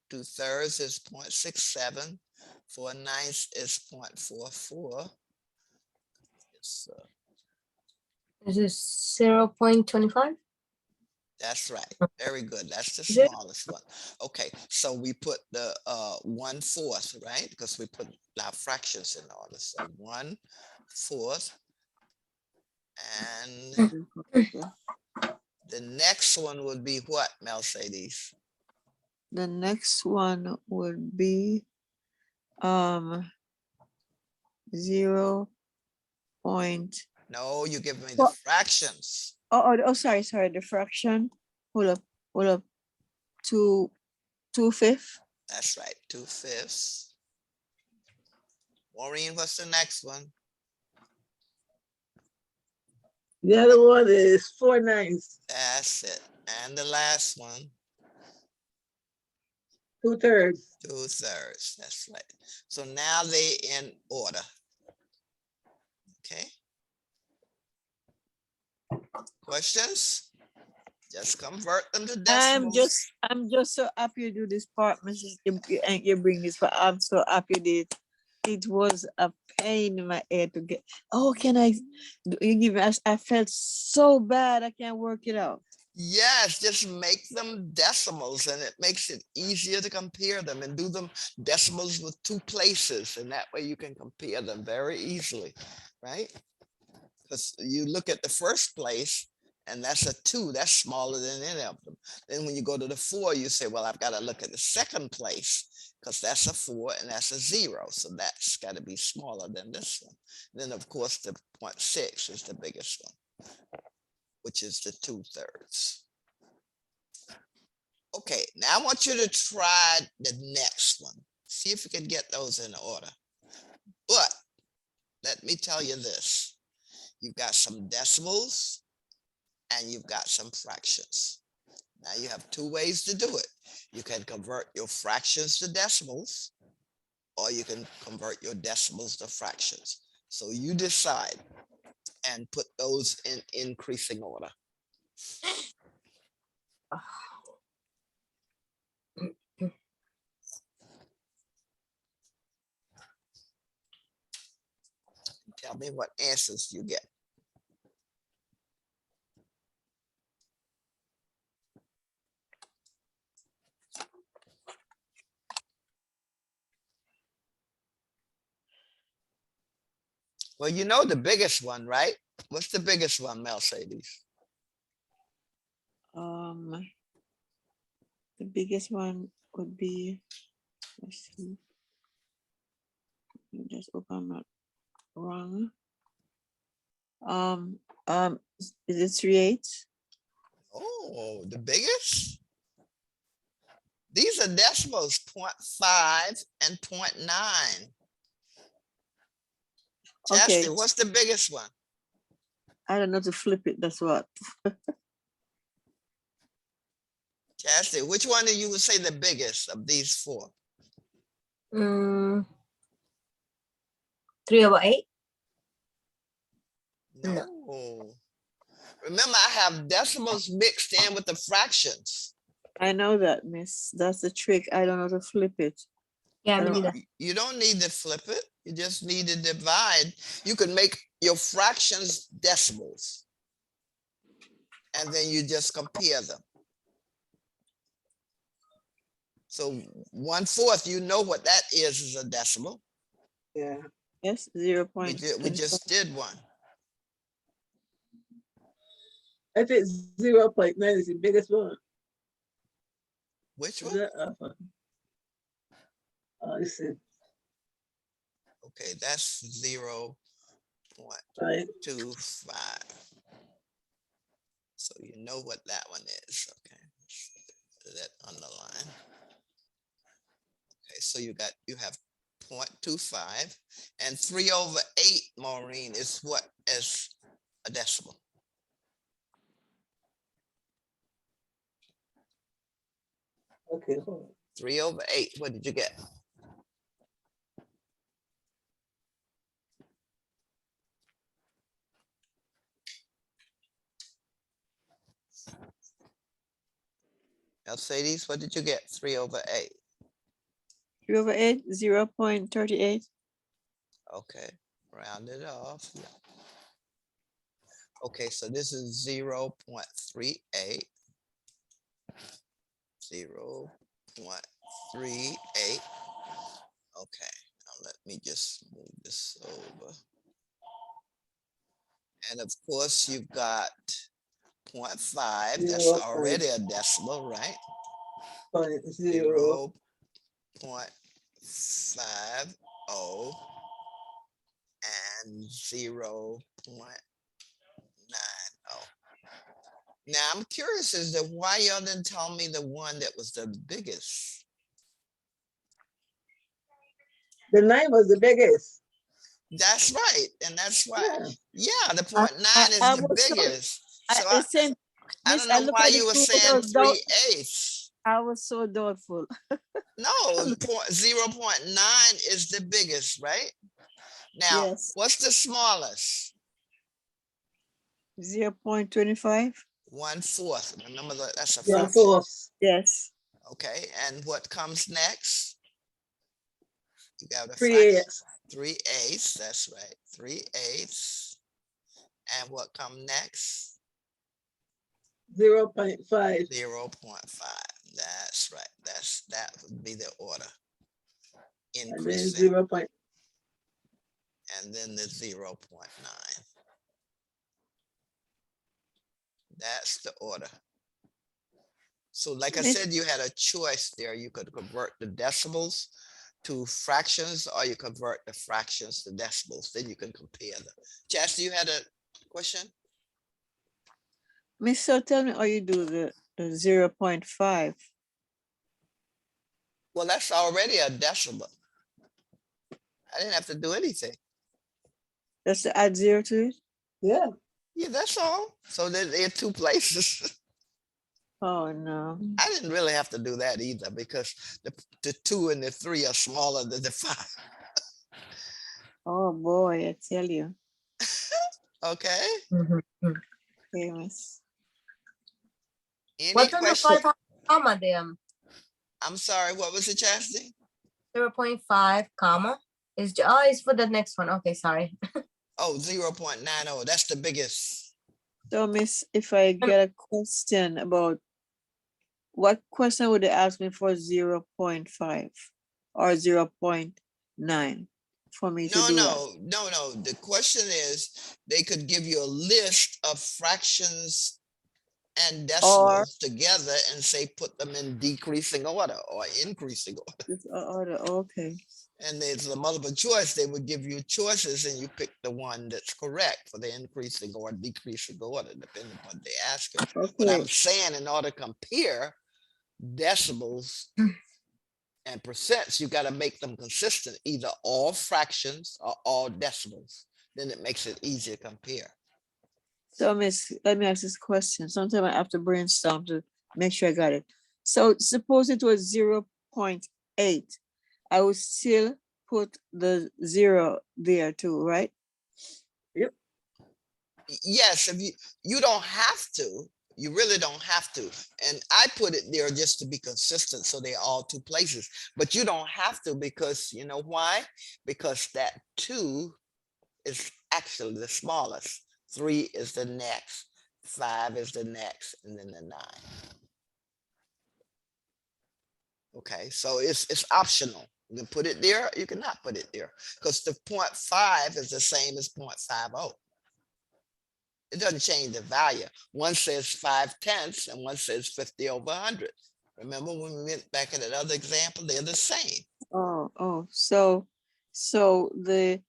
2/3 is 0.67. 4/9 is 0.44. This is 0.25. That's right. Very good. That's the Is it? smallest one. Okay, so we put the 1/4, right? Because we put our fractions in order. So 1/4. And the next one would be what, Mercedes? The next one would be 0 point. No, you give me the What? fractions. Oh, sorry, the fraction. Hold up. 2/5. That's right, 2/5. Maureen, what's the next one? The other one is 4/9, That's it. And the last one, 2/3. 2/3. That's right. So now they in order. Okay. Questions? Just convert them to decimals. I'm just so happy you do this part, Mrs. And you bring this, but I'm so happy that it was a pain in my head to get. Oh, can I? You give us? I felt so bad. I can't work it out. Yes, just make them decimals and it makes it easier to compare them, and do them decimals with 2 places. And that way you can compare them very easily, right? Because you look at the first place and that's a 2, that's smaller than any of them. Then when you go to the 4, you say, well, I've got to look at the second place because that's a 4 and that's a 0. So that's got to be smaller than this one. Then of course the 0.6 is the biggest one, which is the 2/3. Okay, now I want you to try the next one. See if you can get those in order. But let me tell you this. You've got some decimals and you've got some fractions. Now you have 2 ways to do it. You can convert your fractions to decimals, or you can convert your decimals to fractions. So you decide and put those in increasing order. Tell me what answers you get. Well, you know the biggest one, right? What's the biggest one, Mercedes? The biggest one would be. Let's see. Just open that wrong. Is it 3/8? Oh, the biggest? These are decimals, 0.5 and 0.9. Okay, Chastity, what's the biggest one? I don't know to flip it. That's what. Chastity, which one do you would say the biggest of these 4? 3/8. No. Remember, I have decimals mixed in with the fractions. I know that, miss. That's the trick. I don't know to flip it. Yeah, I me don't- neither. You don't need to flip it. You just need to divide. You can make your fractions decimals. And then you just compare them. So 1/4, you know what that is a decimal. Yeah. Yes, 0 We point. just did one. I think 0.9 is the biggest one. Which Is one? that, let's see. Okay, that's 0.25. Right. So you know what that one is. Okay, put that on the line. Okay, so you have 0.25 and 3/8, Maureen, is what is a decimal? Okay, hold on. 3/8, what did you get? Mercedes, what did you get? 3/8. 3/8, 0.38. Okay, round it off. Yeah. Okay, so this is 0.38. 0.38. Okay, now let me just move this over. And of course, you've got 0.5. That's 0.5. already a decimal, right? 0.0. 0.50 and 0.90. Now I'm curious as to why y'all didn't tell me the one that was the biggest. The 9 was the biggest. That's right, and that's why. Yeah. Yeah, the 0.9 is I the was so, biggest. I, So it's saying, I Miss, don't I know look why at the you were two, saying those doubt, 3/8. I was so doubtful. No, 0.9 is the biggest, right? Now, Yes, what's the smallest? 0.25. 1/4. Remember that's a One fraction. fourth. Yes, Okay, and what comes next? You got a 3 fraction. eighths. 3/8. That's right. 3/8. And what come next? 0.5. 0.5. That's right. That would be the order. And then Increasing. 0. And then the 0.9. That's the order. So like I Miss, said, you had a choice there. You could convert the decimals to fractions, or you convert the fractions to decimals. Then you can compare them. Chastity, you had a question? Miss, so tell me how you do the 0.5. Well, that's already a decimal. I didn't have to do anything. Just to add 0 to it? Yeah. Yeah, that's all. So there are two places. Oh, no. I didn't really have to do that either because the 2 and the 3 are smaller than the 5. Oh, boy, I tell you. Okay. Okay, Miss. Any What 25 question? comma there? I'm sorry, what was it, Chastity? 0.5 comma is oh, it's for the next one. Okay, sorry. Oh, 0.90. That's the biggest. So, Miss, if I get a question about what question would they ask me for 0.5 or 0.9 for me to No, do that? no, no, no. The question is, they could give you a list of fractions and Or decimals together and say put them in decreasing order or increasing order. this order, okay. And there's a multiple choice. They would give you choices and you pick the one that's correct for the increasing or decreasing order, depending on what they ask you. But Okay, I'm saying in order to compare decimals and percents, you got to make them consistent, either all fractions or all decimals. Then it makes it easier to compare. so Miss, let me ask this question. Sometimes I have to brainstorm to make sure I got it. So suppose it was 0.8, I would still put the 0 there too, right? Yes, if you don't have to, you really don't have to. And I put it there just to be consistent, so they're all two places. But you don't have to, because you know why? Because that 2 is actually the smallest. 3 is the next, 5 is the next, and then the 9. Okay, so it's optional. You can put it there, you cannot put it there, because the 0.5 is the same as 0.50. It doesn't change the value. One says 5/10 and one says 50/100. Remember when we went back in that other example, they're the same. Oh, so the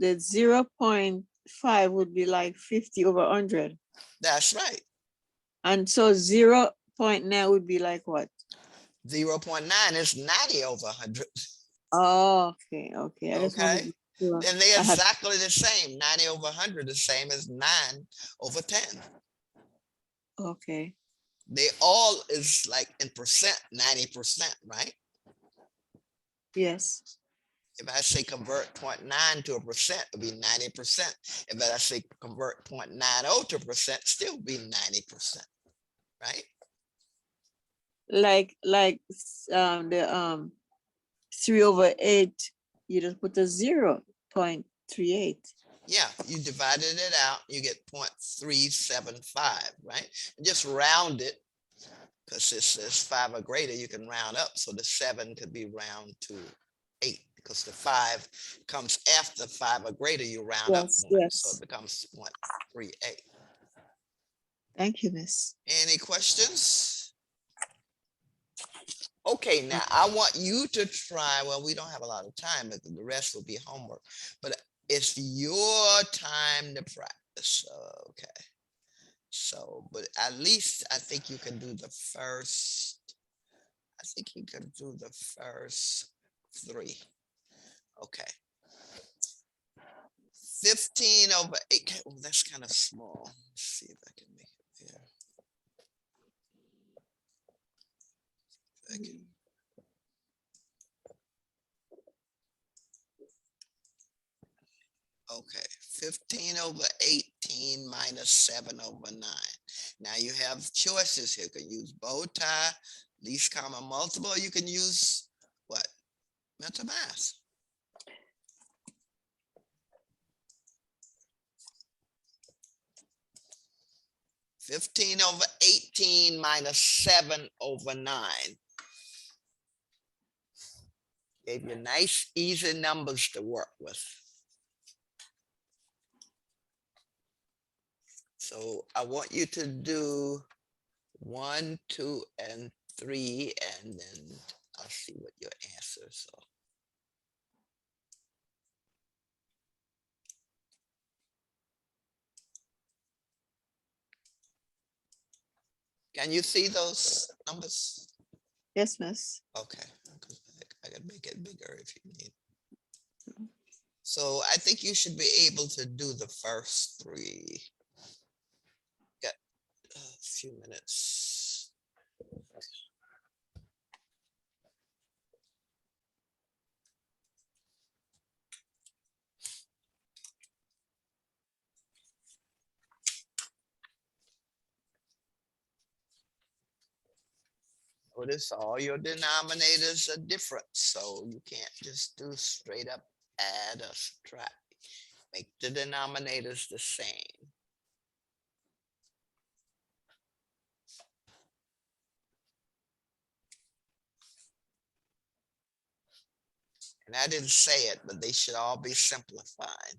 0.5 would be like 50/100. That's right. And so 0.9 would be like what? 0.9 is 90/100. Oh, okay. I just wanted Okay. to be sure. And they're I have, exactly the same. 90/100 the same as 9/10. okay. They all is like in percent, 90%, right? Yes. If I say convert 0.9 to a percent, it'll be 90%. If I say convert 0.90 to a percent, still be 90%, right? Like the 3/8, you just put a 0.38. Yeah, you divided it out, you get 0.375, right? And just round it, because it says 5 or greater, you can round up. So the 7 could be round to 8, because the 5 comes after 5 or greater, you round up Yes, 1. So yes. it becomes 0.38. Thank you, Miss. Any questions? Okay, now I want you to try. Well, we don't have a lot of time, but the rest will be homework. But it's your time to practice. Okay. So, but at least I think you can do the first. I think you can do the first 3. Okay. 15 over 8. Oh, that's kind of small. Let's see if I can make it there. If I can. Okay, 15 over 18 minus 7 over 9. Now you have choices here. You can use bow tie, least common multiple, or you can use what? Mental math. $15 over 18 minus 7 over 9. Gave you nice, easy numbers to work with. So I want you to do 1, 2, and 3, and then I'll see what your answers are. Can you see those numbers? Yes, miss. Okay, I can make it bigger if you need. So I think you should be able to do the first 3. Got a few minutes. Notice all your denominators are different, so you can't just do straight up add or subtract. Make the denominators the same. And I didn't say it, but they should all be simplified.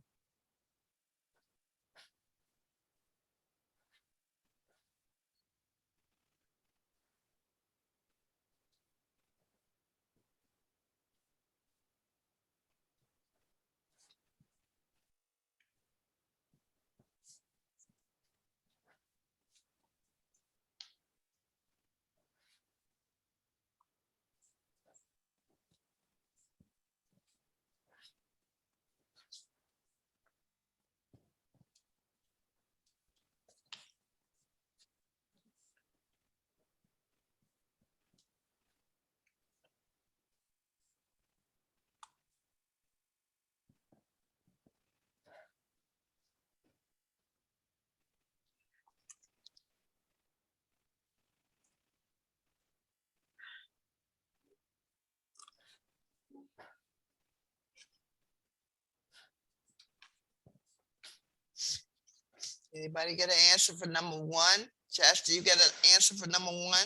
Anybody get an answer for number 1? Chester, you get an answer for number 1?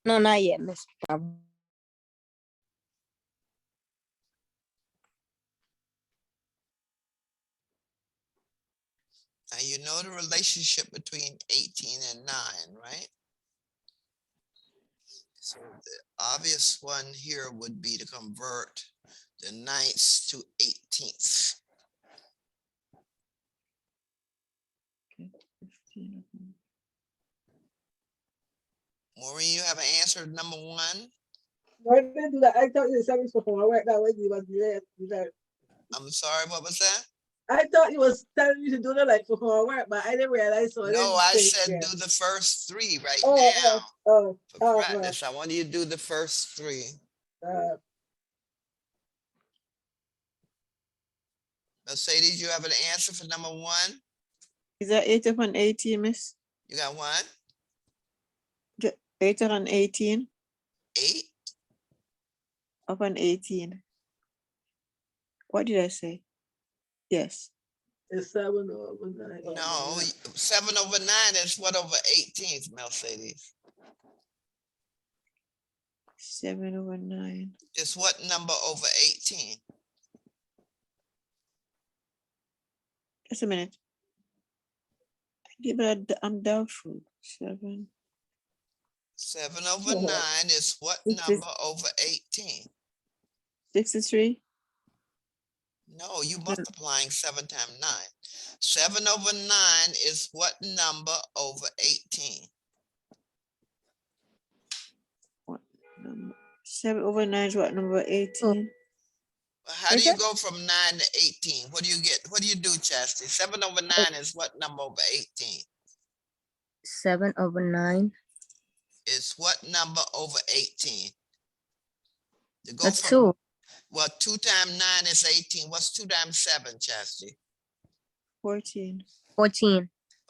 No, not yet, Miss. Now you know the relationship between 18 and 9, right? So the obvious one here would be to convert the 9ths to 18ths. Okay. 15 of them. Maureen, you have an answer to number 1? No, I didn't do that. I thought you were service for homework that way. You was there. I'm sorry, what was that? I thought you was telling me to do the like for homework, but I didn't realize. So I No, didn't I say it said again. do the first 3 right Oh, now for oh, practice. I want you to do the first 3. Mercedes, you have an answer for number 1? Is that 8 upon 18, miss? You got one? 8 upon 18 8? upon 18. What did I say? Yes. It's 7 over 9. Oh, No, my 7 over 9 is what over 18th, Mercedes? 7 over 9. It's what number over 18? Just a minute. Yeah, but I'm doubtful. 7. 7 over Oh. 9 is what Six is- number over 18? 63. No, you multiplying 7 times 9. 7 over 9 is what number over 18? What number? 7 over 9 is what number? 18. How do Is you it? go from 9 to 18? What do you get? What do you do, Chastity? 7 over 9 is what number over 18? 7 over 9. Is what number over 18? To go That's from, 2. well, 2 times 9 is 18. What's 2 times 7, Chastity? 14. 14.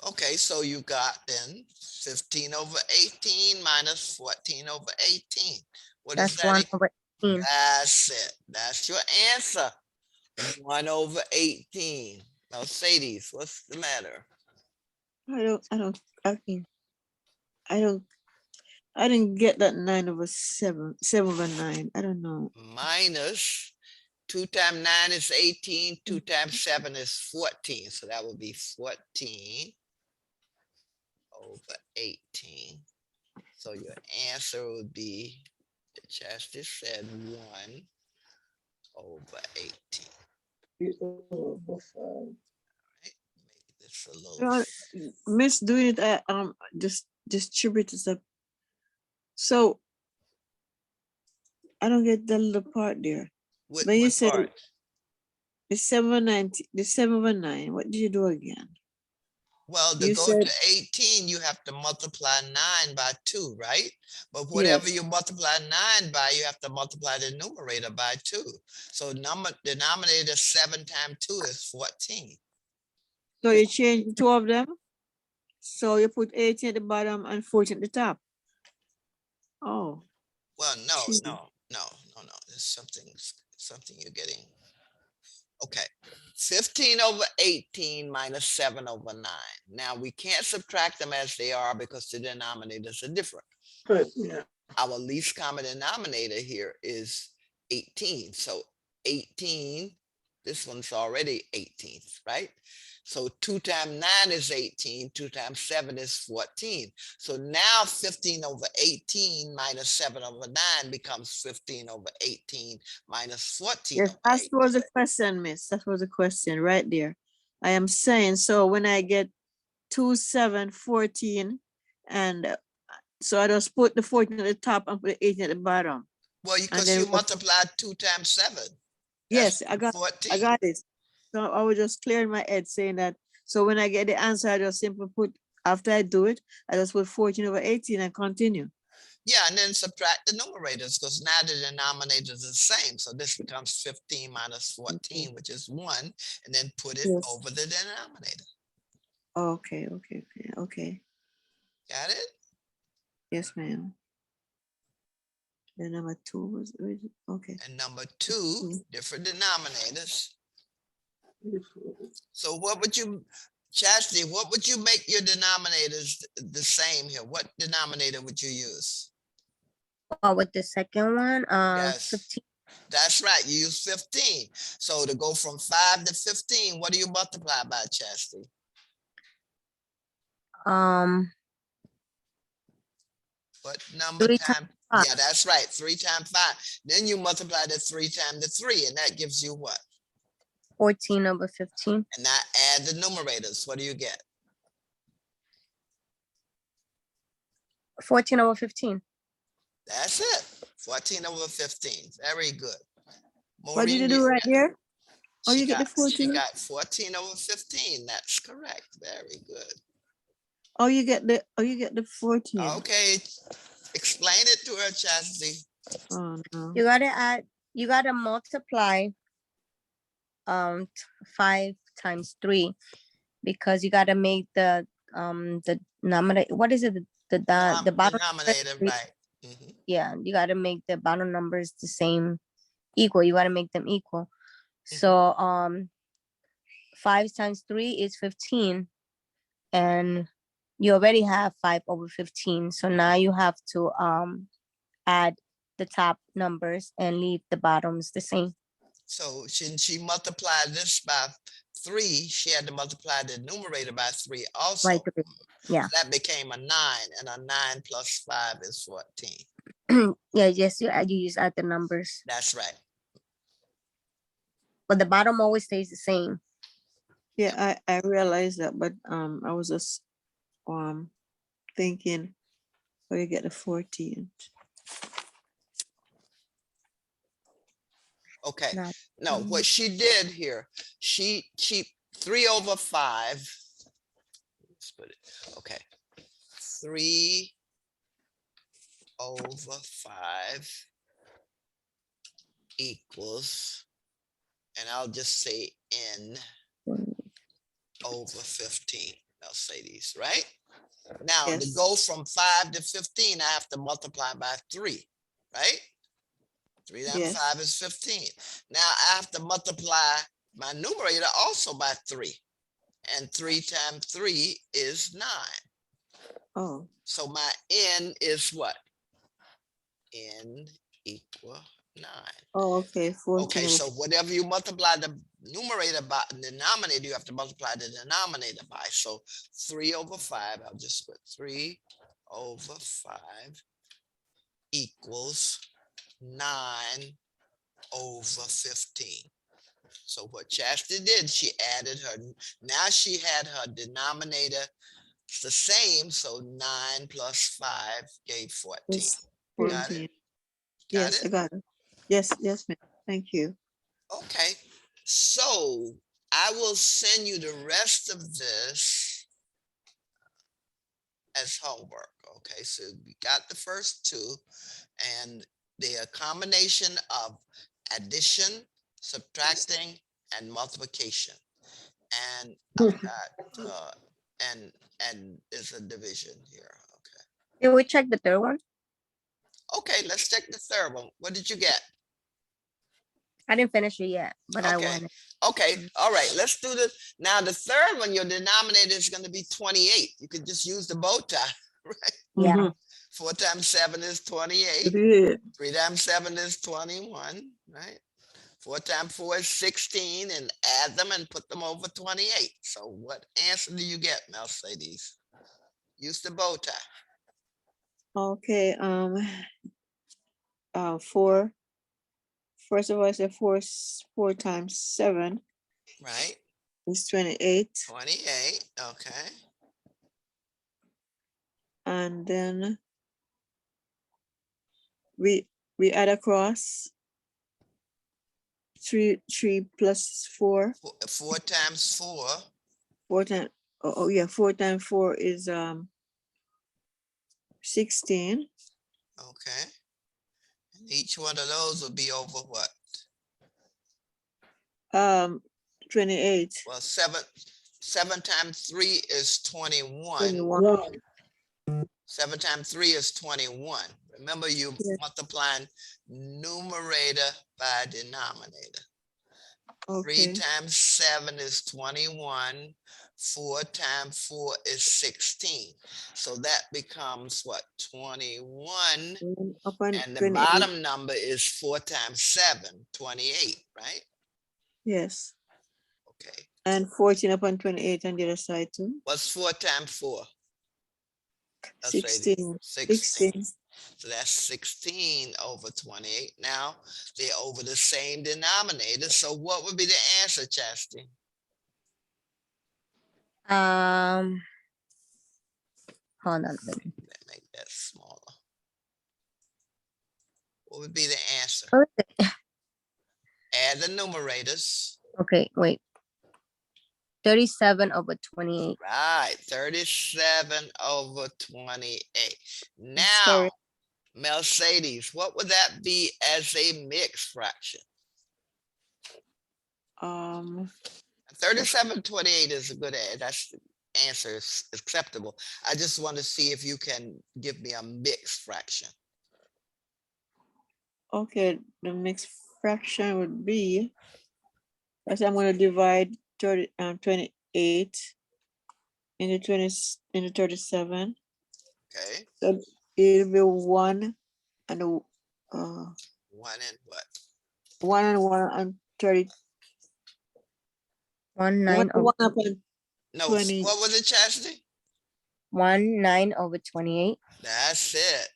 Okay, so you got then 15 over 18 minus 14 over 18. What is That's that? 1 over 18. That's it. That's your answer. 1 over 18. Now, Sadie, what's the matter? I didn't get that 9 over 7. 7 over 9. I don't know. Minus 2 times 9 is 18. 2 times 7 is 14. So that would be 14 over 18. So your answer would be, Chastity said 1 over 18. Make this a little. Well, Miss doing it, just distributors up. So I don't get the little part there. What, When you what said part? the 7 over 9, the 7 over 9, what did you do again? Well, to You go said to 18, you have to multiply 9 by 2, right? But whatever yes. you multiply 9 by, you have to multiply the numerator by 2. So denominator 7 times 2 is 14. So you change the two of them. So you put 18 at the bottom and 14 at the top. Oh, Well, no, Gee. no, no, no, no. There's something you're getting. Okay. 15 over 18 minus 7 over 9. Now we can't subtract them as they are because the denominators are different. Yeah. Our least common denominator here is 18. So 18, this one's already 18, right? So 2 times 9 is 18, 2 times 7 is 14. So now 15 over 18 minus 7 over 9 becomes 15 over 18 minus 14 Yes, over that 18. was a question, miss. That was a question right there. I am saying, so when I get 2, 7, 14, and so I just put the 14 at the top and put the 18 at the bottom. Well, And because then you multiplied 2 times 7. yes, That's I got 14. it. So I was just clearing my head saying that. So when I get the answer, I just simply put, after I do it, I just put 14 over 18 and continue. Yeah, and then subtract the numerators because now the denominators are the same. So this becomes 15 minus 14, which is 1, and then put it Yes. over the denominator. Okay. Got it? Yes, ma'am. The number 2 was, okay. And number 2, different denominators. So what would you, Chastity, what would you make your denominators the same here? What denominator would you use? Oh, with the second one, Yes. 15. That's right. You use 15. So to go from 5 to 15, what do you multiply by, Chastity? What number 3 time? times Yeah, that's right. 3 times 5. Then you multiply the 3 times the 3, and that gives you what? 14 over 15. And now add the numerators. What do you get? 14 over 15. That's it. 14 over 15. Very good. What did you Maureen, do right here? Oh, she you get the she 14? got 14 over 15. That's correct. Very good. Oh, you get the 14. Okay. Explain it to her, Chastity. Oh no. You gotta multiply 5 times 3 because you gotta make the denominator, what is it? The bottom Denominator, right. Mhm. yeah, you gotta make the bottom numbers the same, equal. You gotta make them equal. So 5 times 3 is 15, and you already have 5 over 15. So now you have to add the top numbers and leave the bottoms the same. So shouldn't she multiply this by 3, she had to multiply the numerator by 3 also. By 3. Yeah. That became a 9, and a 9 plus 5 is 14. Yeah, yes, you just add the numbers. That's right. But the bottom always stays the same. Yeah, I realized that, but I was just thinking where you get the 14. Okay. Not- No, what she did here, she 3 over 5. Let's put it. Okay. 3 over 5 equals, and I'll just say n over 15. I'll say these, right? Now, to Yes. go from 5 to 15, I have to multiply by 3, right? 3 times Yes. 5 is 15. Now, I have to multiply my numerator also by 3. And 3 times 3 is 9. Oh, So my n is what? N equal 9. oh, okay. 14. Okay, so whatever you multiply the numerator by the denominator, you have to multiply the denominator by. So 3 over 5, I'll just put 3 over 5 equals 9 over 15. So what Chastity did, she added her, now she had her denominator the same, so 9 plus 5 gave 14. Yes, Got 14. it? Yes, I it? got it. Yes, yes, ma'am. Thank you. Okay, so I will send you the rest of this as homework. Okay, so we got the first 2, and they're a combination of addition, subtracting, and multiplication. And I've got and it's a division here. Okay. Can we check the third one? Okay, let's check the third one. What did you get? I didn't finish it yet, but I Okay. wanted. Okay, all right, let's do this. Now, the third one, your denominator is going to be 28. You could just use the bow tie, right? Yeah. Mhm. 4 times 7 is 28. Yeah. 3 times 7 is 21, right? 4 times 4 is 16, and add them and put them over 28. So what answer do you get, Mercedes? Use the bow tie. Okay, 4. First of all, I said 4 times 7 Right? is 28. 28, okay. And then we add across 3 plus 4. 4 times 4, 4 times, oh yeah, 4 times 4 is 16. okay. And each one of those will be over what? 28. Well, 7 times 3 is 21. 21. Wow. 7 times 3 is 21. Remember, you Yeah. multiplying numerator by denominator. 3 Okay. times 7 is 21. 4 times 4 is 16. So that becomes what? 21. Upon And the 28. bottom number is 4 times 7, 28, right? Yes. Okay. And 14 upon 28 on the other side too. What's 4 times 4? That's right, 16. 16. 16. So that's 16 over 28. Now they're over the same denominator. So what would be the answer, Chastity? Hold on a minute. Let's make that smaller. What would be the answer? What is it? Add the numerators. Okay, wait. 37 over 28. Right, 37 over 28. Now, Sorry. Mercedes, what would that be as a mixed fraction? 37, 28 is a good answer. That's the answer is acceptable. I just want to see if you can give me a mixed fraction. Okay, the mixed fraction would be, as I'm going to divide 28 into 37. Okay, So it'll be 1 and 1 and what? 1 and 1 and 30. 1 9 over 1 upon No, 20. what was it, Chastity? 1 9 over 28. That's it.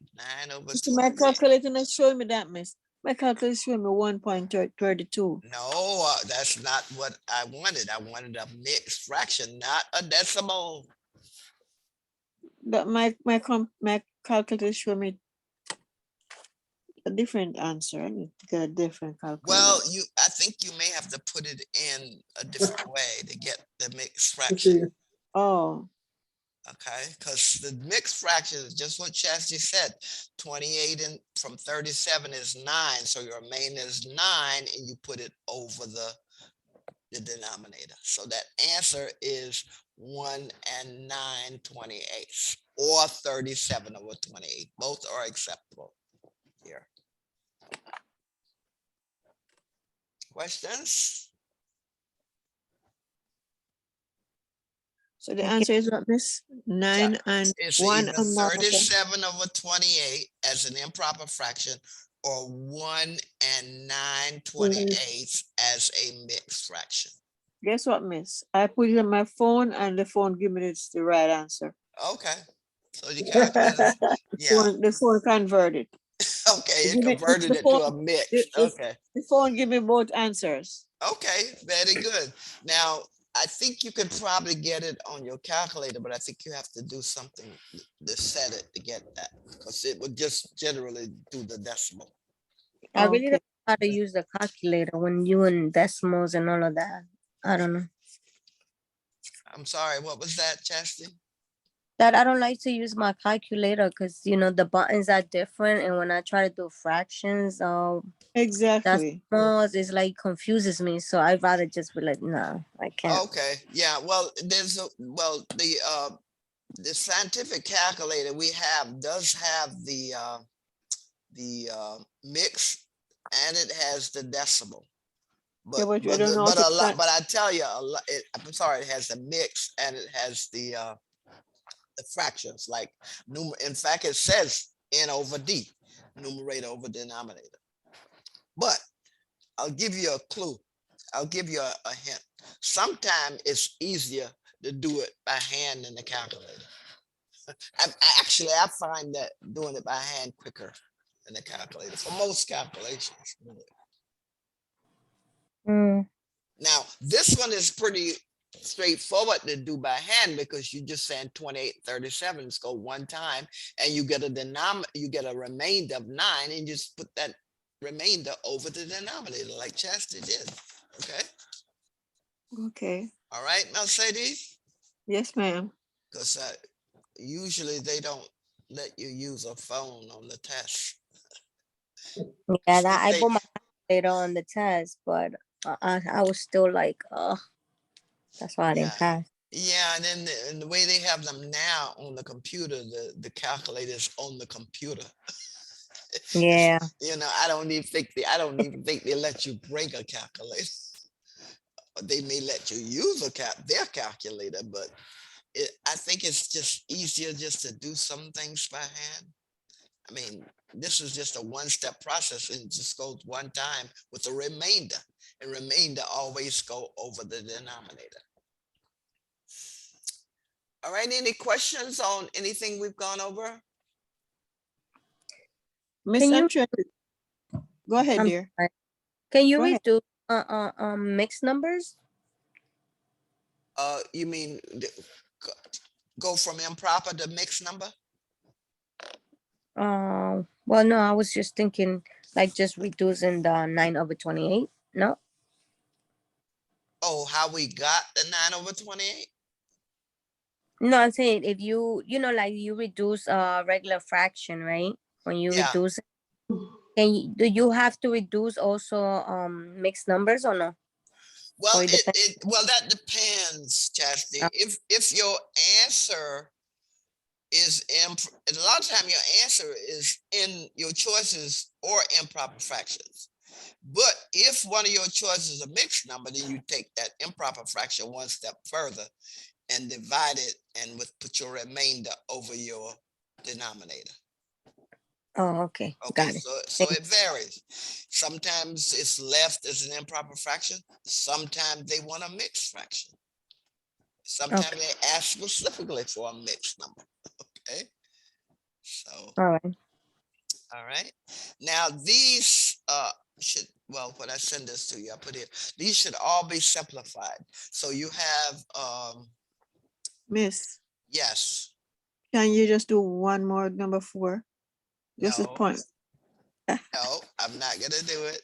9 over See, my 28. calculator not showing me that, miss. My calculator is showing me 1.32. No, that's not what I wanted. I wanted a mixed fraction, not a decimal. That my calculator is showing me a different answer. I need to get a different calculator. Well, I think you may have to put it in a different way to get the mixed fraction. Oh, Okay, because the mixed fraction is just what Chastity said. 28 and from 37 is 9. So your remainder is 9, and you put it over the denominator. So that answer is 1 and 9/28 or 37 over 28. Both are acceptable here. Questions? so the Okay. answer is what, miss? 9 and It's 1 either and 9. 37 over 28 as an improper fraction or 1 and 9/28 as a mixed fraction. Guess what, miss? I put it on my phone and the phone give me the right answer. Okay. So you calculated, yeah. The phone converted. Okay, it Give me- converted the it to a phone- mix. the- Okay. The phone give me both answers. Okay, very good. Now, I think you could probably get it on your calculator, but I think you have to do something to set it to get that, because it would just generally do the decimal. I really Okay. don't know how to use the calculator when you in decimals and all of that. I don't know. I'm sorry, what was that, Chastity? That I don't like to use my calculator because the buttons are different, and when I try to do fractions, Exactly. decimals is like confuses me. So I'd rather just be like, no, I can't. Okay, yeah, well, the scientific calculator we have does have the mix, and it has the decimal. Yeah, But but you don't know how to but I tell you, I'm sorry, it has the mix and it has the fractions, like in fact, it says N over D, numerator over denominator. But I'll give you a clue. I'll give you a hint. Sometimes it's easier to do it by hand than the calculator. I find that doing it by hand quicker than the calculator for most calculations. Mm. Now, this one is pretty straightforward to do by hand because you just saying 28, 37, let's go one time, and you get a remainder of 9, and you just put that remainder over the denominator like Chastity did. Okay. Okay. All right, Mercedes? Yes, ma'am. Because usually they don't let you use a phone on the test. Yeah, that I put my calculator on the test, but I was still like, oh, that's why I didn't pass. Yeah, and then the way they have them now on the computer, the calculator is on the computer. Yeah. I don't even think they let you bring a calculator. They may let you use their calculator, but I think it's just easier just to do some things by hand. I mean, this is just a one-step process, and it just goes one time with a remainder, and remainder always go over the denominator. All right, any questions on anything we've gone over? Miss, Can I'm you- trying to. Go ahead, I'm dear. sorry. Can you Go ahead. redo mixed numbers? You mean go from improper to mixed number? Well, no, I was just thinking like just reducing the 9 over 28. No. Oh, how we got the 9 over 28? No, I'm saying if like you reduce a regular fraction, right? When you Yeah. reduce it, do you have to reduce also mixed numbers or no? Well, Or it depends. that depends, Chastity. Oh. If your answer is a lot of time your answer is in your choices or improper fractions. But if one of your choices is a mixed number, then you take that improper fraction one step further and divide it and put your remainder over your denominator. Oh, okay. Okay, Got it. so it varies. Sometimes it's left as an improper fraction. Sometimes they want a mixed fraction. Sometimes Okay. they ask specifically for a mixed number. Okay. So, All right. all right. Now these should, well, when I send this to you, I put here, these should all be simplified. So you have Miss, yes, can you just do one more number 4? Just a no, point. no, I'm not gonna do it.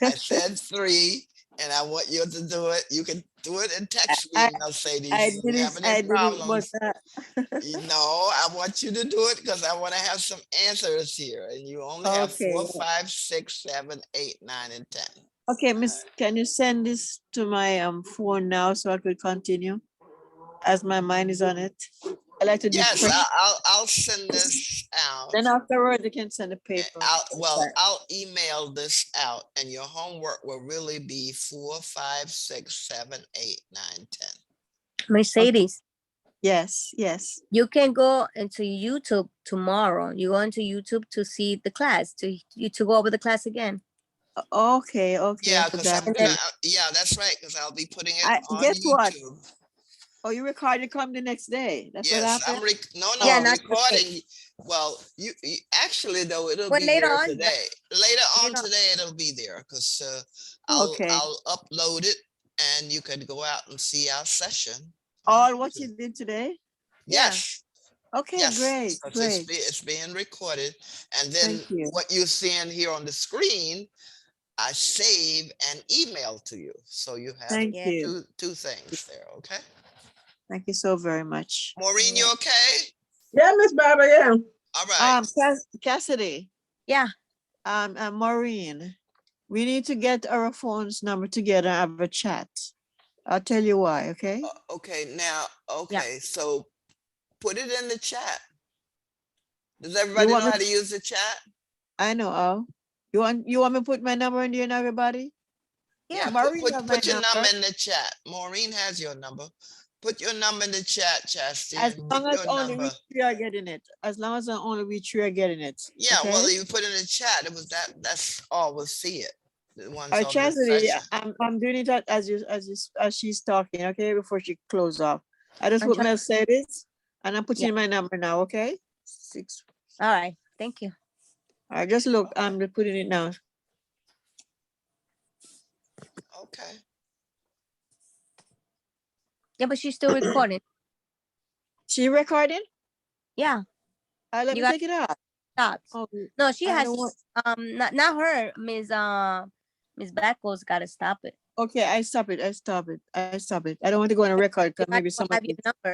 I said 3, and I want you to do it. You can do it and text me, I Mercedes. I If you have didn't any but problems, no, I want you to do it because I want to have some answers here. And you only have okay. 4, 5, 6, 7, 8, 9, and 10. Okay, Miss, can you send this to my phone now so I could continue as my mind is on it? I like to do Yes, fresh. I'll send this out. Then afterward, you can send a paper. I'll email this out, and your homework will really be 4, 5, 6, 7, 8, 9, 10. Mercedes, Yes, yes. you can go into YouTube tomorrow. You go into YouTube to see the class, to go over the class again. Okay, okay. Yeah, I because forgot. I'm gonna. Yeah, that's right. Because I'll be putting it on Guess what? YouTube. Oh, you recorded come the next day. That's what Yes, happened. Yeah, I'm not today. recording. Well, you actually though it'll Well, be later there on, today. Later on later on. today it'll be there because Okay. I'll upload it and you can go out and see our session. All what you did today? Yes. Okay, Yes, great, 'cause great. it's being recorded, and then Thank you. what you're seeing here on the screen, I save and email to you. So you have Thank Yeah. you. two things there. Okay, Thank you so very much. Maureen, you okay? Yeah, Miss Barbara, yeah. All right. Cassidy, Yeah. Maureen, we need to get our phones number together and have a chat. I'll tell you why, okay? Okay, now, okay, so put it in the chat. Does everybody know want me- how to use the chat? I know. Oh, you want me to put my number in there and everybody? Yeah. Maureen have my put your number number. in the chat. Maureen has your number. Put your number in the chat, Chastity, As and long put as your only number. we 3 are getting it. As long as only we 3 are getting it. Yeah, okay? well, you put in the chat. It was that's all. We'll see it. The ones on the Chastity, session. I'm doing it as she's talking, okay, before she close off. I just I'm put trying- Mercedes and I'm putting Yeah. in my number now, okay? 6. All right. Thank you. All right, just look, I'm just putting it now. Okay. Yeah, but she's still recording. She recording? Yeah. Let You me got- take it out. Stop. Oh, No, she I has. don't want- Not her. Miss Beckles got to stop it. okay, I stop it. I don't want to go on a record because You might maybe as well somebody. have your number.